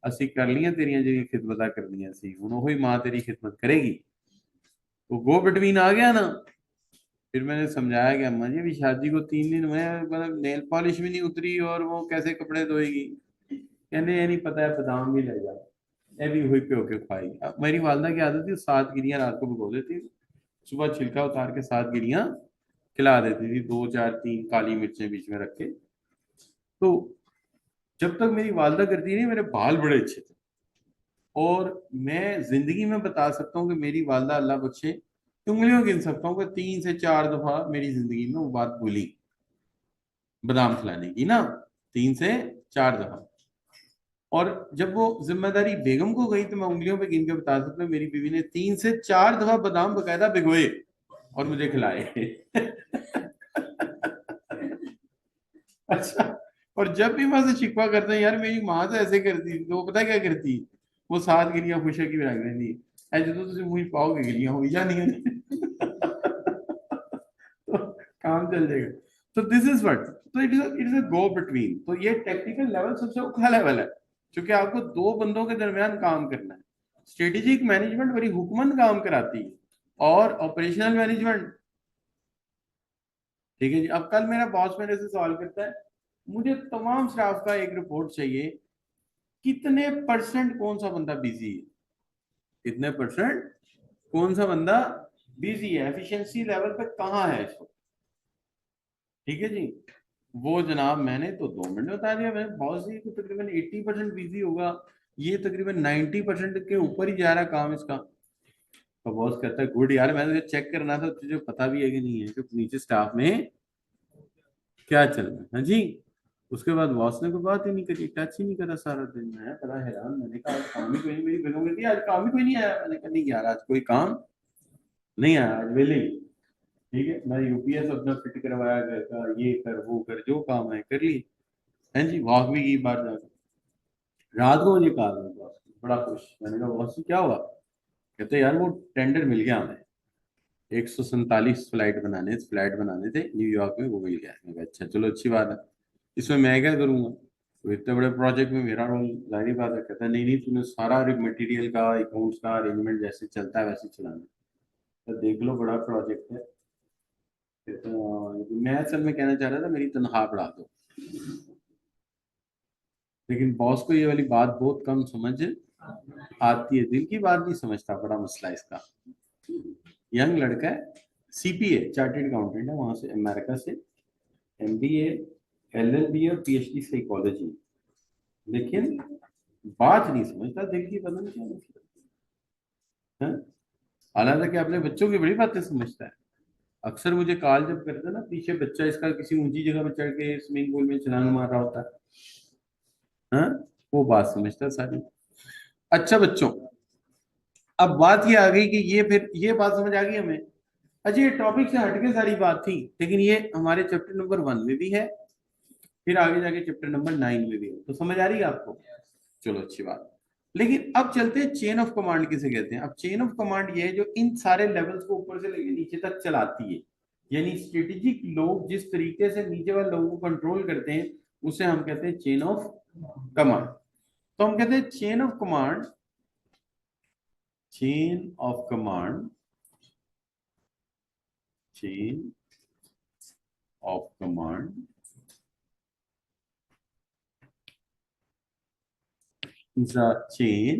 ਅਸੀਂ कर लिया तेरिया जी खिदमत करनिया सी, हुण ओही माँ तेरी खिदमत करेगी। तो गो बिटवीन आ गया ना। फिर मैंने समझाया कि अम्मा जी अभी शादी को 3 दिन हुए हैं, मतलब नेल पॉलिश भी नहीं उतरी, और वो कैसे कपड़े धोएगी? कहने ये नहीं पता है, बादाम भी ले जाओ, ये भी हुई पे होके खाएगी। अब मेरी वालदा की आदत थी, 7 गिरियां रात को भिगो देती थी, सुबह छिलका उतार के 7 गिरियां खिला देती थी, 2 4 3 काली मिर्चें बीच में रख के। तो जब तक मेरी वालदा करती रही, मेरे बाल बड़े अच्छे थे। और मैं जिंदगी में बता सकता हूँ कि मेरी वालदा, अल्लाह बख्शे, उंगलियों गिन सकता हूँ कि 3 से 4 दफा मेरी जिंदगी में वो बात बोली, बादाम खिलाने की ना, 3 से 4 दफा। और जब वो जिम्मेदारी बेगम को गई, तो मैं उंगलियों पे गिन के बता सकता हूँ मेरी बीवी ने 3 से 4 दफा बादाम बकायदा भिगोए और मुझे खिलाए। अच्छा। और जब भी मैं उसे शिकवा करते हैं, यार मेरी माँ तो ऐसे करती थी, तो वो पता है क्या करती? वो 7 गिरियां खुशे की रख देती, ऐसे तो तुम मुझे पाओगे गिरियां हुई या नहीं हुई? तो काम चल जाएगा। तो दिस इज व्हाट, तो it is a go between. तो ये टेक्निकल लेवल सबसे औखा लेवल है, क्योंकि आपको 2 बंदों के दरमियान काम करना है। स्ट्रेटेजिक मैनेजमेंट बड़ी हुकमन काम कराती है, और ऑपरेशनल मैनेजमेंट। ठीक है जी। अब कल मेरा बॉस मेरे से सवाल करता है, मुझे तमाम स्टाफ का एक रिपोर्ट चाहिए, कितने परसेंट कौन सा बंदा बिजी है, कितने परसेंट कौन सा बंदा बिजी है, एफिशिएंसी लेवल पे कहाँ है इसको। ठीक है जी। वो जनाब मैंने तो 2 मिनट में बता दिया। मैंने बॉस जी को तकरीबन 80% बिजी होगा, ये तकरीबन 90% के ऊपर ही जा रहा काम इसका। तो बॉस कहता है, गुड यार, मैंने तुझे चेक करना था, तुझे पता भी है कि नहीं है कि नीचे स्टाफ में क्या चल रहा है। हाँ जी। उसके बाद बॉस ने कोई बात ही नहीं करी, टच ही नहीं करा सारा दिन। मैं बड़ा हैरान, मैंने कहा आज काम ही कोई नहीं। मेरी बेगम कहती है, आज काम ही कोई नहीं आया। मैंने कहा नहीं यार, आज कोई काम नहीं आया, आज वेले ही। ठीक है, मैं यूपीएस अपना फिट करवाया घर का, ये कर वो कर, जो काम है कर ली। हैं जी, वॉक भी की बाहर जाकर। रात को मुझे कहा मेरे बॉस ने, बड़ा खुश। मैंने कहा बॉस जी क्या हुआ? कहते यार वो टेंडर मिल गया हमें, 147 फ्लाइट बनाने थे न्यूयॉर्क में, वो मिल गया। मैं कहा अच्छा चलो अच्छी बात है, इसमें मैं क्या करूंगा? तो इतने बड़े प्रोजेक्ट में मेरा रोल जाहिर बात है। कहता नहीं नहीं, तूने सारा मटेरियल का अकाउंट्स का अरेंजमेंट जैसे चलता है वैसे चलाना। तो देख लो बड़ा प्रोजेक्ट है। कहता मैं असल में कहना चाह रहा था मेरी तनख्वाह बढ़ा दो। लेकिन बॉस को ये वाली बात बहुत कम समझ आती है, दिल की बात नहीं समझता, बड़ा मसला है इसका। यंग लड़का है, सीपीए चार्टेड अकाउंटेंट है वहां से, अमेरिका से, एमबीए, एलएलबी और पीएचडी साइकोलॉजी। लेकिन बात नहीं समझता, दिल की पता नहीं क्या मतलब है। हालांकि अपने बच्चों की बड़ी बातें समझता है। अक्सर मुझे कॉल जब करता है ना, पीछे बच्चा इसका किसी ऊंची जगह पर चढ़ के स्विमिंग पूल में छलांग मार रहा होता है, हाँ, वो बात समझता है सारी। अच्छा बच्चों, अब बात ये आ गई कि ये फिर ये बात समझ आ गई हमें। अच्छा ये टॉपिक से हटके सारी बात थी, लेकिन ये हमारे चैप्टर नंबर 1 में भी है, फिर आगे जाके चैप्टर नंबर 9 में भी है, तो समझ आ रही है आपको? चलो अच्छी बात। लेकिन अब चलते हैं चेन ऑफ कमांड किसे कहते हैं। अब चेन ऑफ कमांड ये है जो इन सारे लेवल्स को ऊपर से लेकर नीचे तक चलाती है। यानी स्ट्रेटेजिक लोग जिस तरीके से नीचे वाले लोगों को कंट्रोल करते हैं, उसे हम कहते हैं चेन ऑफ कमांड। तो हम कहते हैं chain of command, chain of command, chain of command is a chain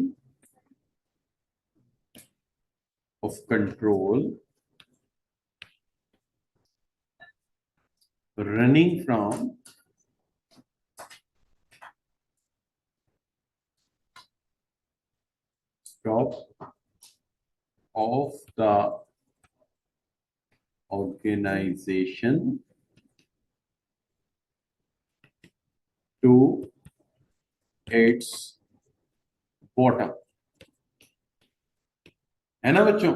of control running from top of the organization to its bottom। है ना बच्चों?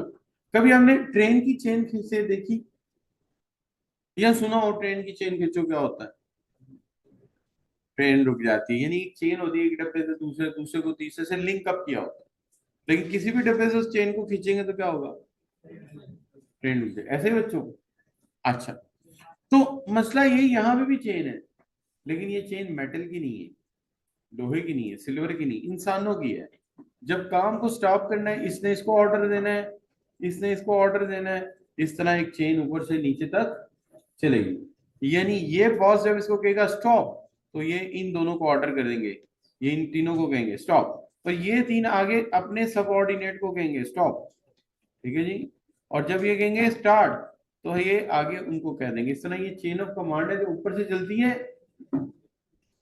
कभी हमने ट्रेन की चेन खींचे देखी या सुना हो ट्रेन की चेन खींचो क्या होता है? ट्रेन रुक जाती है, यानी एक चेन होती है, एक डब्बे से दूसरे, दूसरे को तीसरे से लिंक अप किया होता है। लेकिन किसी भी डब्बे से उस चेन को खींचेंगे तो क्या होगा? ट्रेन रुक जाए, ऐसे ही बच्चों। अच्छा, तो मसला ये यहाँ पे भी चेन है, लेकिन ये चेन मेटल की नहीं है, लोहे की नहीं है, सिल्वर की नहीं, इंसानों की है। जब काम को स्टॉप करना है, इसने इसको ऑर्डर देना है, इसने इसको ऑर्डर देना है, इस तरह एक चेन ऊपर से नीचे तक चलेगी। यानी ये बॉस जब इसको कहेगा स्टॉप, तो ये इन दोनों को ऑर्डर कर देंगे, ये इन तीनों को कहेंगे स्टॉप, और ये तीन आगे अपने सबऑर्डिनेट को कहेंगे स्टॉप। ठीक है जी। और जब ये कहेंगे स्टार्ट, तो ये आगे उनको कह देंगे। इस तरह ये चेन ऑफ कमांड है जो ऊपर से चलती है,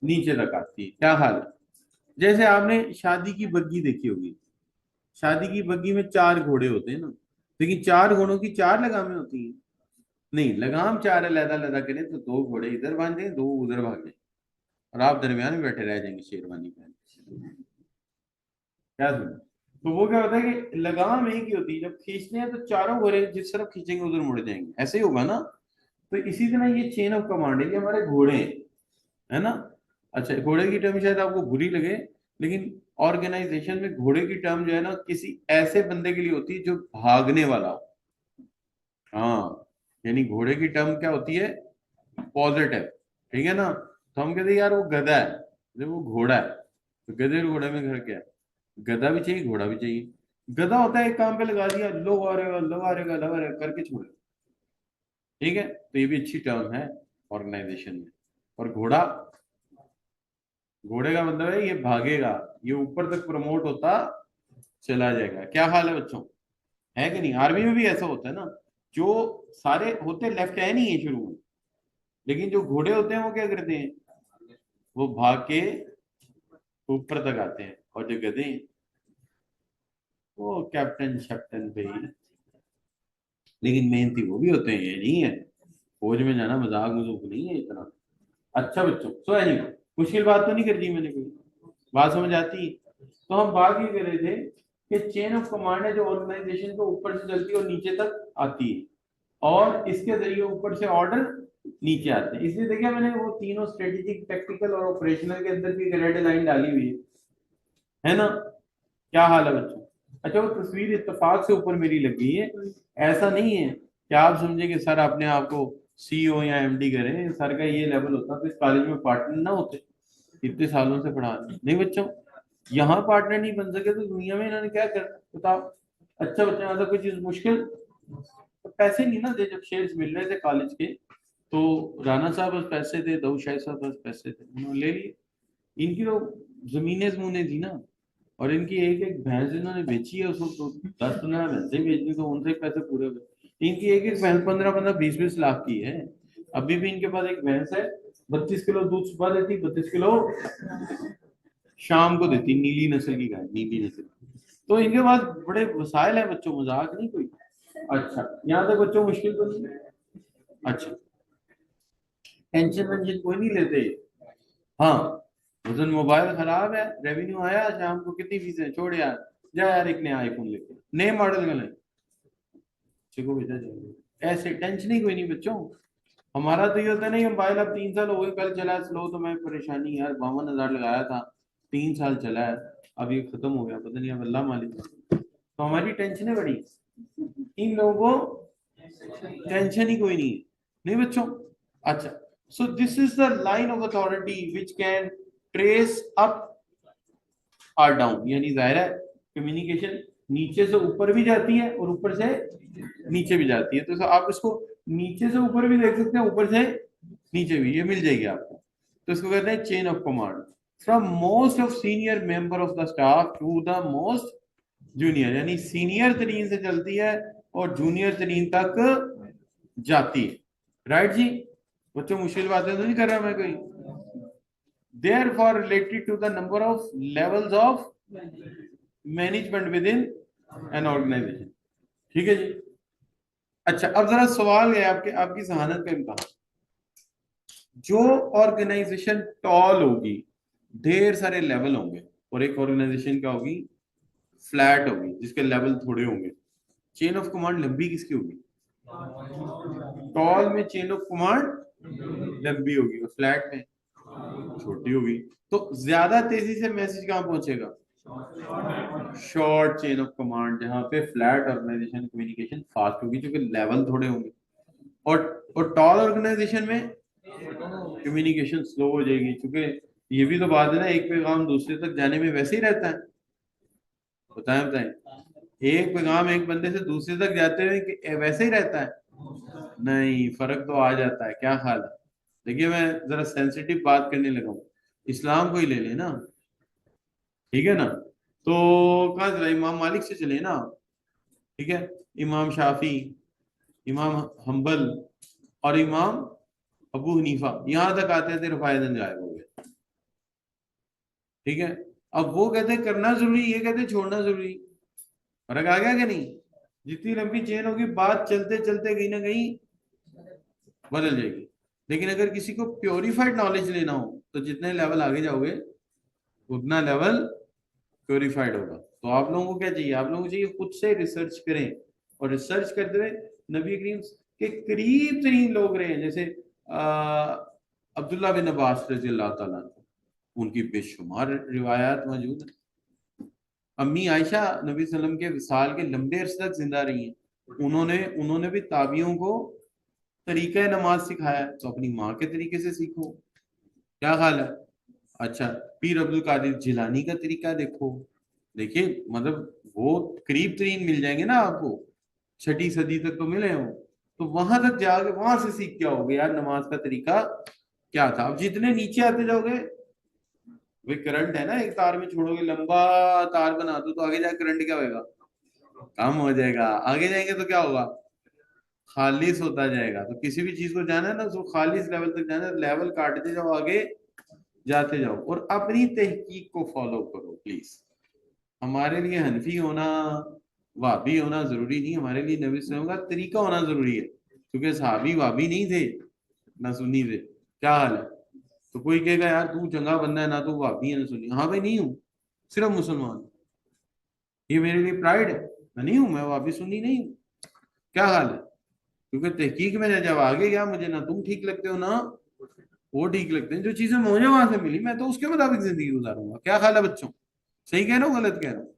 नीचे तक आती है। क्या हाल है? जैसे आपने शादी की बग्गी देखी होगी, शादी की बग्गी में 4 घोड़े होते हैं ना, लेकिन 4 घोड़ों की 4 लगामें होती हैं? नहीं, लगाम 4 अलग अलग करें तो 2 घोड़े इधर बांधे, 2 उधर भागे, और आप दरमियान में बैठे रह जाएंगे शेरवानी पहन। क्या सुना? तो वो क्या होता है कि लगाम एक ही होती है, जब खींचते हैं तो चारों घोड़े जिस तरफ खींचेंगे उधर मुड़ जाएंगे, ऐसे ही होगा ना? तो इसी तरह ये चेन ऑफ कमांड है, ये हमारे घोड़े हैं, है ना? अच्छा, घोड़े की टर्म शायद आपको बुरी लगे, लेकिन ऑर्गेनाइजेशन में घोड़े की टर्म जो है ना, किसी ऐसे बंदे के लिए होती है जो भागने वाला हो। हाँ, यानी घोड़े की टर्म क्या होती है? पॉजिटिव। ठीक है ना? तो हम कहते हैं यार वो गधा है, जब वो घोड़ा है, तो गधे और घोड़े में घर क्या है? गधा भी चाहिए, घोड़ा भी चाहिए। गधा होता है एक काम पे लगा दिया, लो आ रहेगा, लो आ रहेगा, लो आ रहेगा करके छोड़े। ठीक है, तो ये भी अच्छी टर्म है ऑर्गेनाइजेशन में। और घोड़ा, घोड़े का मतलब है ये भागेगा, ये ऊपर तक प्रमोट होता चला जाएगा। क्या हाल है बच्चों? है कि नहीं? आर्मी में भी ऐसा होता है ना, जो सारे होते लेफ्ट हैंड ही है शुरू में, लेकिन जो घोड़े होते हैं वो क्या करते हैं? वो भाग के ऊपर तक आते हैं। और जो गधे हैं, वो कैप्टन शैप्टन पे ही, लेकिन मेहनती वो भी होते हैं, ये नहीं है फौज में जाना मजाक मजूक नहीं है इतना। अच्छा बच्चों, सो एनी, मुश्किल बात तो नहीं कर दी मैंने कोई, बात समझ आती? तो हम बात ये कर रहे थे कि चेन ऑफ कमांड है जो ऑर्गेनाइजेशन को ऊपर से चलती है और नीचे तक आती है, और इसके जरिए ऊपर से ऑर्डर नीचे आते हैं। इसलिए देखिए मैंने वो तीनों स्ट्रेटेजिक, टेक्निकल और ऑपरेशनल के अंदर भी रेड लाइन डाली हुई है। है ना? क्या हाल है बच्चों? अच्छा, वो तस्वीर इत्तेफाक से ऊपर मेरी लगी है, ऐसा नहीं है कि आप समझे कि सर अपने आप को सीईओ या एमडी करें, सर का ये लेवल होता तो इस कॉलेज में पार्टनर ना होते, इतने सालों से पढ़ा रहे हैं। नहीं बच्चों, यहाँ पार्टनर नहीं बन सके तो दुनिया में इन्होंने क्या करना बताओ? अच्छा बच्चा, ऐसा कोई चीज मुश्किल? तो पैसे नहीं ना थे जब शेयर्स मिल रहे थे कॉलेज के, तो राणा साहब बस पैसे थे, दाऊद शाह साहब बस पैसे थे, उन्होंने ले लिए। इनकी तो जमीनें जमूने थी ना, और इनकी एक एक भैंस इन्होंने बेची है उसको, तो 10-15 भैंसें बेचनी, तो उनसे पैसे पूरे हुए। इनकी एक एक भैंस 15-15 20-20 लाख की है। अभी भी इनके पास एक भैंस है, 32 किलो दूध सुबह देती, 32 किलो शाम को देती, नीली नस्ल की गाय, नीली नस्ल। तो इनके पास बड़े वसाइल है बच्चों, मजाक नहीं कोई। अच्छा, यहाँ तक बच्चों मुश्किल तो नहीं है? अच्छा, टेंशन वेंशन कोई नहीं लेते। हाँ, उस दिन मोबाइल खराब है, रेवेन्यू आया शाम को, कितनी फीसें छोड़ यार, जा यार एक नया आईफोन लेके, नए मॉडल का ले, को भेजा जाएगा। ऐसे टेंशन ही कोई नहीं बच्चों। हमारा तो ये होता है नहीं, मोबाइल अब 3 साल हो गए, कल चला स्लो तो मैं परेशानी, यार 52,000 लगाया था, 3 साल चला है, अब ये खत्म हो गया, पता नहीं, अब अल्लाह मालिक। तो हमारी टेंशन है बड़ी, इन लोगों को टेंशन ही कोई नहीं है। नहीं बच्चों? अच्छा, so this is the line of authority which can trace up और डाउन, यानी जाहिर है कम्युनिकेशन नीचे से ऊपर भी जाती है और ऊपर से नीचे भी जाती है, तो आप इसको नीचे से ऊपर भी देख सकते हैं, ऊपर से नीचे भी, ये मिल जाएगी आपको। तो इसको कहते हैं chain of command, from most of senior member of the staff to the most junior, यानी सीनियर तरीन से चलती है और जूनियर तरीन तक जाती है। राइट जी? बच्चों मुश्किल बातें तो नहीं कर रहा मैं कोई? therefore related to the number of levels of management within an organization. ठीक है जी? अच्छा, अब जरा सवाल है आपके, आपकी जहानत का इम्तहान। जो ऑर्गेनाइजेशन टॉल होगी, ढेर सारे लेवल होंगे, और एक ऑर्गेनाइजेशन क्या होगी, फ्लैट होगी, जिसके लेवल थोड़े होंगे, चेन ऑफ कमांड लंबी किसकी होगी? टॉल में चेन ऑफ कमांड लंबी होगी और फ्लैट में छोटी होगी। तो ज्यादा तेजी से मैसेज कहां पहुंचेगा? शॉर्ट चेन ऑफ कमांड, जहां पे फ्लैट ऑर्गेनाइजेशन कम्युनिकेशन फास्ट होगी क्योंकि लेवल थोड़े होंगे, और टॉल ऑर्गेनाइजेशन में कम्युनिकेशन स्लो हो जाएगी, क्योंकि ये भी तो बात है ना, एक पैगाम दूसरे तक जाने में वैसे ही रहता है। बताएं बताएं, एक पैगाम एक बंदे से दूसरे तक जाते हुए वैसे ही रहता है? नहीं, फर्क तो आ जाता है। क्या ख्याल है? देखिए, मैं जरा सेंसिटिव बात करने लगा हूँ, इस्लाम को ही ले लेना, ठीक है ना? तो कहाँ चला, इमाम मालिक से चले ना, ठीक है, इमाम शाफी, इमाम हम्बल और इमाम अबू हनीफा, यहां तक आते थे, रफायदन गायब हो गए। ठीक है, अब वो कहते हैं करना जरूरी, ये कहते हैं छोड़ना जरूरी। फर्क आ गया कि नहीं? जितनी लंबी चेन होगी, बात चलते चलते कहीं ना कहीं बदल जाएगी। लेकिन अगर किसी को प्योरीफाइड नॉलेज लेना हो, तो जितने लेवल आगे जाओगे उतना लेवल प्योरीफाइड होगा। तो आप लोगों को क्या चाहिए? आप लोगों को चाहिए खुद से रिसर्च करें, और रिसर्च करते हुए नबी करीम के करीब तरीन लोग रहे हैं, जैसे अब्दुल्ला बिन अब्बास रजी अल्लाह ताला अन्हु, उनकी बेशुमार रिवायात मौजूद है। अम्मी आयशा नबी सल्लम के विसाल के लंबे अरसे तक जिंदा रही हैं, उन्होंने उन्होंने भी ताबियों को तरीका नमाज सिखाया है, तो अपनी माँ के तरीके से सीखो। क्या ख्याल है? अच्छा, पीर अब्दुल कादिर जिलानी का तरीका देखो, देखिए मतलब वो करीब तरीन मिल जाएंगे ना आपको, 6ठी सदी तक तो मिले हो, तो वहां तक जाके वहां से सीख क्या होगे यार, नमाज का तरीका क्या था। अब जितने नीचे आते जाओगे, वे करंट है ना, एक तार में छोड़ोगे, लंबा तार बना दो, तो आगे जाके करंट क्या होगा? कम हो जाएगा। आगे जाएंगे तो क्या होगा? खालिस होता जाएगा। तो किसी भी चीज को जाना है ना, उसको खालिस लेवल तक जाना है, लेवल काटते जाओ, आगे जाते जाओ, और अपनी तहकीक को फॉलो करो प्लीज। हमारे लिए हनफी होना, वाबी होना जरूरी नहीं, हमारे लिए नबी सल्लल्लाहु अलैहि वसल्लम का तरीका होना जरूरी है, क्योंकि सहाबी वाबी नहीं थे ना सुन्नी थे। क्या हाल है? तो कोई कहेगा यार तू चंगा बंदा है, ना तू वाबी है ना सुन्नी। हाँ भाई, नहीं हूँ, सिर्फ मुसलमान। ये मेरे लिए प्राइड है, मैं नहीं हूँ, मैं वाबी सुन्नी नहीं हूँ। क्या हाल है? क्योंकि तहकीक में जब आगे गया, मुझे ना तुम ठीक लगते हो ना वो ठीक लगते हैं, जो चीजें मुझे वहां से मिली मैं तो उसके मुताबिक जिंदगी गुजारूंगा। क्या ख्याल है बच्चों? सही कह रहा हूँ गलत कह रहा हूँ?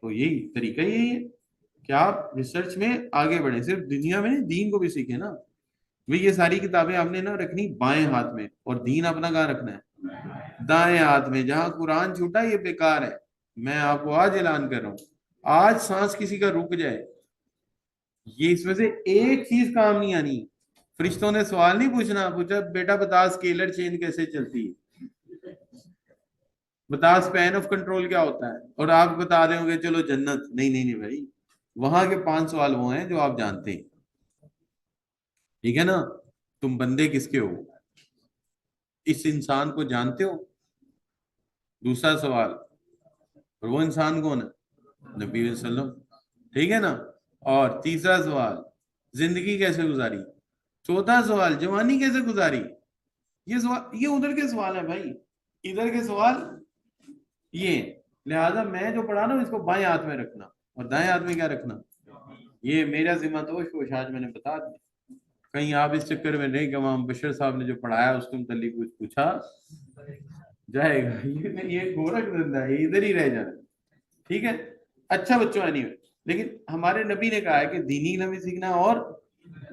तो यही तरीका यही है कि आप रिसर्च में आगे बढ़े, सिर्फ दुनिया में नहीं दीन को भी सीखे ना। भाई ये सारी किताबें आपने ना रखनी बाएं हाथ में, और दीन अपना कहाँ रखना है? दाएं हाथ में। जहां कुरान छूटा ये बेकार है। मैं आपको आज ऐलान कर रहा हूँ, आज सांस किसी का रुक जाए, ये इसमें से एक चीज काम नहीं आनी। फरिश्तों ने सवाल नहीं पूछना, पूछा बेटा बता स्केलर चेन कैसे चलती है, बता स्पैन ऑफ कंट्रोल क्या होता है, और आप बता रहे होंगे चलो जन्नत। नहीं नहीं नहीं भाई, वहां के 5 सवाल वो हैं जो आप जानते हैं। ठीक है ना? तुम बंदे किसके हो, इस इंसान को जानते हो? दूसरा सवाल, और वो इंसान कौन है? नबी वसल्लम। ठीक है ना? और तीसरा सवाल, जिंदगी कैसे गुजारी? चौथा सवाल, जवानी कैसे गुजारी? ये सवाल, ये उधर के सवाल है भाई, इधर के सवाल ये। लिहाजा मैं जो पढ़ा ना इसको बाएं हाथ में रखना, और दाएं हाथ में क्या रखना, ये मेरा जिम्मा तो आज मैंने बता दिया। कहीं आप इस चक्कर में नहीं कि इमाम बशर साहब ने जो पढ़ाया उसके मुतालिक कुछ पूछा जाएगा। ये गोरख धंधा है, ये इधर ही रह जाना। ठीक है? अच्छा बच्चों, एनीवे, लेकिन हमारे नबी ने कहा है कि दीनी इल्म भी सीखना, और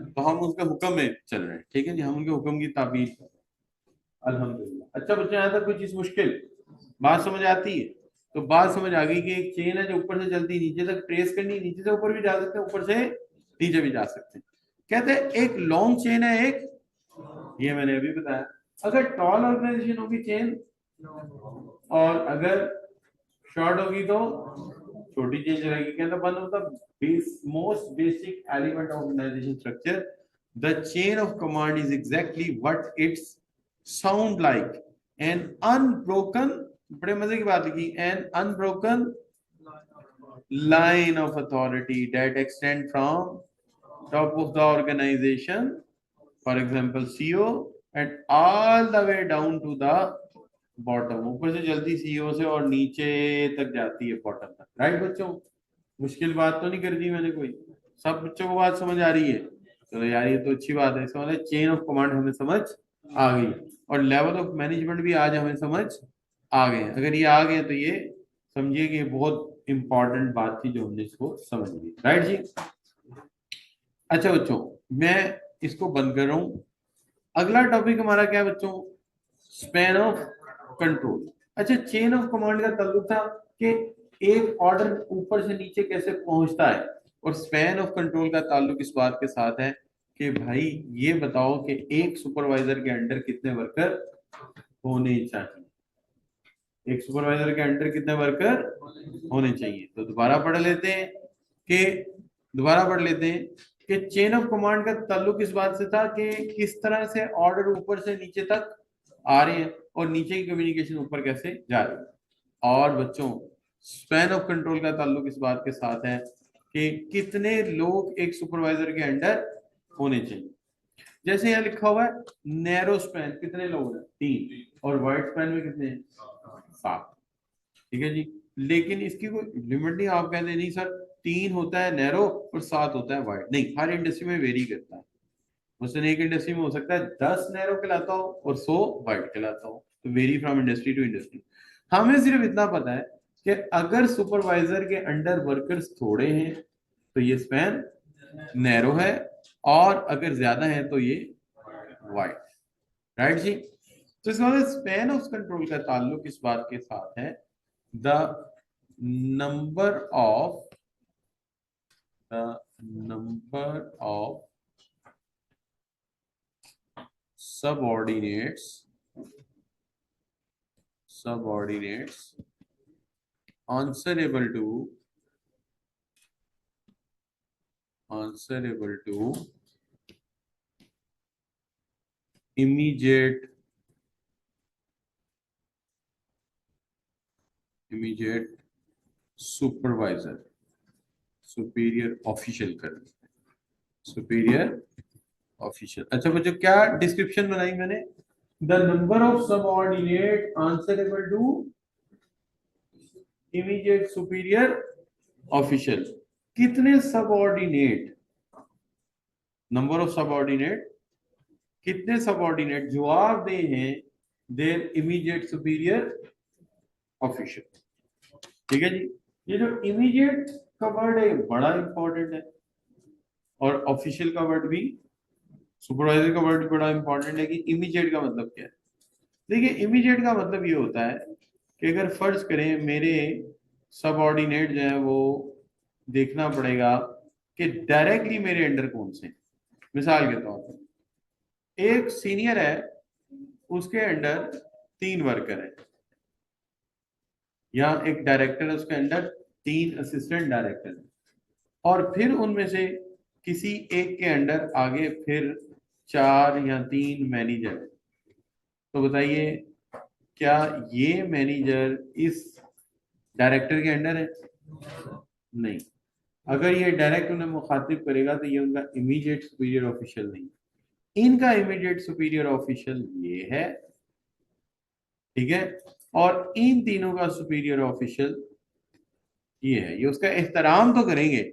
तो हम उसके हुक्म में चल रहे हैं। ठीक है जी, हम उनके हुक्म की ताबीर कर रहे हैं। अल्हम्दुलिल्लाह। अच्छा बच्चों, यहाँ तक कोई चीज मुश्किल बात समझ आती है? तो बात समझ आ गई कि एक चेन है जो ऊपर से चलती है, नीचे तक ट्रेस करनी, नीचे से ऊपर भी जा सकते हैं, ऊपर से नीचे भी जा सकते हैं। कहते हैं एक लॉन्ग चेन है, एक, ये मैंने अभी बताया। अगर टॉल ऑर्गेनाइजेशन होगी चेन, और अगर शॉर्ट होगी तो छोटी चेंज रहेगी। कहता one of the most basic element of organization structure, the chain of command is exactly what it's sound like, an unbroken, बड़े मजे की बात लिखी, an unbroken line of authority that extend from top of the organization, for example CEO, and all the way down to the bottom. ऊपर से जल्दी CEO से और नीचे तक जाती है बॉटम तक। राइट बच्चों? मुश्किल बात तो नहीं कर दी मैंने कोई? सब बच्चों को बात समझ आ रही है? चलो यार ये तो अच्छी बात है, इसका मतलब चेन ऑफ कमांड हमें समझ आ गई, और लेवल ऑफ मैनेजमेंट भी आज हमें समझ आ गए। अगर ये आ गए तो ये समझिए कि ये बहुत इंपॉर्टेंट बात थी जो हमने इसको समझ ली। राइट जी? अच्छा बच्चों, मैं इसको बंद कर रहा हूं। अगला टॉपिक हमारा क्या है बच्चों? Span of control. अच्छा, चेन ऑफ कमांड का ताल्लुक था कि एक ऑर्डर ऊपर से नीचे कैसे पहुंचता है, और स्पैन ऑफ कंट्रोल का ताल्लुक इस बात के साथ है कि भाई ये बताओ कि एक सुपरवाइजर के अंडर कितने वर्कर होने चाहिए। एक सुपरवाइजर के अंडर कितने वर्कर होने चाहिए? तो दोबारा पढ़ लेते हैं कि दोबारा पढ़ लेते हैं कि चेन ऑफ कमांड का ताल्लुक इस बात से था कि किस तरह से ऑर्डर ऊपर से नीचे तक आ रहे हैं, और नीचे की कम्युनिकेशन ऊपर कैसे जा रही है। और बच्चों, स्पैन ऑफ कंट्रोल का ताल्लुक इस बात के साथ है कि कितने लोग एक सुपरवाइजर के अंडर होने चाहिए। जैसे यहाँ लिखा हुआ है नैरो स्पैन, कितने लोग हैं? 3, और वाइड स्पैन में कितने हैं? 7। ठीक है जी? लेकिन इसकी कोई लिमिट नहीं। आप कहते नहीं सर 3 होता है नैरो और 7 होता है वाइड। नहीं, हर इंडस्ट्री में वेरी करता है। उसने एक इंडस्ट्री में हो सकता है 10 नैरो कहलाता हो और 100 वाइड कहलाता हो, तो vary from industry to industry. हमें सिर्फ इतना पता है कि अगर सुपरवाइजर के अंडर वर्कर्स थोड़े हैं तो ये स्पैन नैरो है, और अगर ज्यादा है तो ये वाइड। राइट जी? तो इसका मतलब स्पैन ऑफ कंट्रोल का ताल्लुक इस बात के साथ है, the number of subordinates answerable to immediate supervisor, superior official कर सुपीरियर ऑफिशियल। अच्छा बच्चों, क्या डिस्क्रिप्शन बनाई मैंने? The number of subordinate answerable to immediate superior official. कितने सबऑर्डिनेट, नंबर ऑफ सबऑर्डिनेट, कितने सबऑर्डिनेट जवाबदेह हैं देयर इमीडिएट सुपीरियर ऑफिशियल। ठीक है जी। ये जो इमीडिएट का वर्ड है बड़ा इंपॉर्टेंट है, और ऑफिशियल का वर्ड भी, सुपरवाइजर का वर्ड भी बड़ा इंपॉर्टेंट है कि इमीडिएट का मतलब क्या है। देखिए इमीडिएट का मतलब ये होता है कि अगर फर्ज करें मेरे सबऑर्डिनेट जो है वो देखना पड़ेगा कि डायरेक्टली मेरे अंडर कौन से हैं। मिसाल के तौर पर एक सीनियर है, उसके अंडर 3 वर्कर है, या एक डायरेक्टर है उसके अंडर 3 असिस्टेंट डायरेक्टर है, और फिर उनमें से किसी एक के अंडर आगे फिर 4 या 3 मैनेजर है। तो बताइए क्या ये मैनेजर इस डायरेक्टर के अंडर है? नहीं। अगर ये डायरेक्ट उन्हें मुखातिब करेगा तो ये उनका इमीडिएट सुपीरियर ऑफिशियल नहीं, इनका इमीडिएट सुपीरियर ऑफिशियल ये है, ठीक है। और इन तीनों का सुपीरियर ऑफिशियल ये है। ये उसका एहतराम तो करेंगे,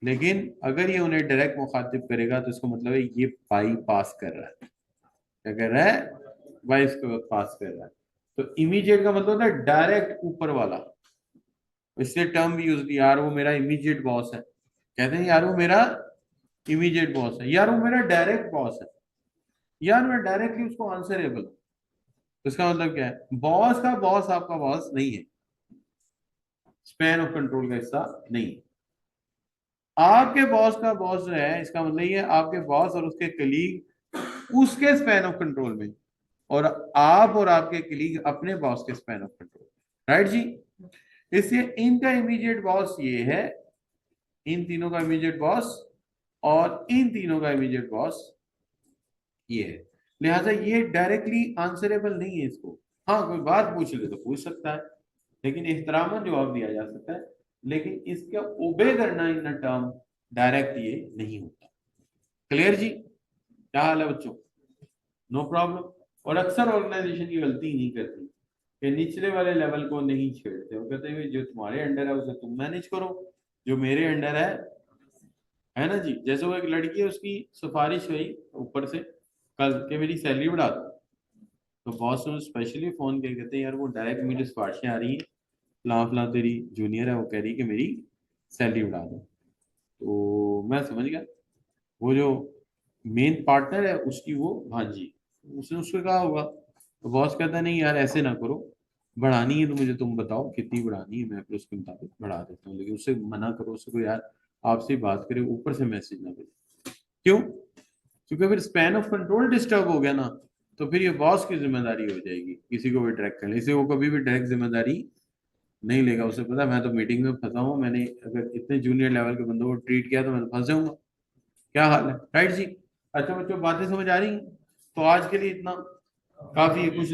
लेकिन अगर ये उन्हें डायरेक्ट मुखातिब करेगा तो इसका मतलब है ये बाई पास कर रहा है। क्या कर रहा है? बाई इसको पास कर रहा है। तो इमीडिएट का मतलब होता है डायरेक्ट ऊपर वाला। इसलिए टर्म भी यूज की, यार वो मेरा इमीडिएट बॉस है, कहते हैं यार वो मेरा इमीडिएट बॉस है, यार वो मेरा डायरेक्ट बॉस है, यार मैं डायरेक्टली उसको आंसरेबल हूं। तो इसका मतलब क्या है? बॉस का बॉस आपका बॉस नहीं है, स्पैन ऑफ कंट्रोल का हिस्सा नहीं है। आपके बॉस का बॉस जो है, इसका मतलब ये आपके बॉस और उसके कलीग उसके स्पैन ऑफ कंट्रोल में, और आप और आपके कलीग अपने बॉस के स्पैन ऑफ कंट्रोल, राइट जी। इसलिए इनका इमीडिएट बॉस ये है, इन तीनों का इमीडिएट बॉस, और इन तीनों का इमीडिएट बॉस ये है। लिहाजा ये डायरेक्टली आंसरेबल नहीं है इसको। हाँ कोई बात पूछ ले तो पूछ सकता है, लेकिन एहतरामन जवाब दिया जा सकता है, लेकिन इसका ओबे करना इन टर्म डायरेक्ट ये नहीं होता। क्लियर जी? क्या हाल है बच्चों? No problem. और अक्सर ऑर्गेनाइजेशन की गलती नहीं करती कि निचले वाले लेवल को नहीं छेड़ते, वो कहते हैं जो तुम्हारे अंडर है उसे तुम मैनेज करो, जो मेरे अंडर है ना जी। जैसे वो एक लड़की है, उसकी सिफारिश हुई ऊपर से कल के मेरी सैलरी बढ़ा दो, तो बॉस ने स्पेशली फोन करके कहते हैं यार वो डायरेक्ट मेरी सिफारिशें आ रही हैं, फलां फलां तेरी जूनियर है वो कह रही है कि मेरी सैलरी बढ़ा दो। तो मैं समझ गया वो जो मेन पार्टनर है उसकी वो भांजी, उसने उसको कहा होगा। तो बॉस कहता है नहीं यार ऐसे ना करो, बढ़ानी है तो मुझे तुम बताओ कितनी बढ़ानी है, मैं फिर उसके मुताबिक बढ़ा देता हूँ, लेकिन उससे मना करो, उससे को यार आपसे बात करे ऊपर से मैसेज ना भेजे। क्यों? क्योंकि फिर स्पैन ऑफ कंट्रोल डिस्टर्ब हो गया ना, तो फिर ये बॉस की जिम्मेदारी हो जाएगी किसी को भी डायरेक्ट करने, इसे वो कभी भी डायरेक्ट जिम्मेदारी नहीं लेगा। उसे पता मैं तो मीटिंग में फंसा हूँ, मैंने अगर इतने जूनियर लेवल के बंदों को ट्रीट किया तो मैं तो फंस जाऊंगा। क्या हाल है? राइट जी। अच्छा बच्चों बातें समझ आ रही हैं? तो आज के लिए इतना काफी है। कुछ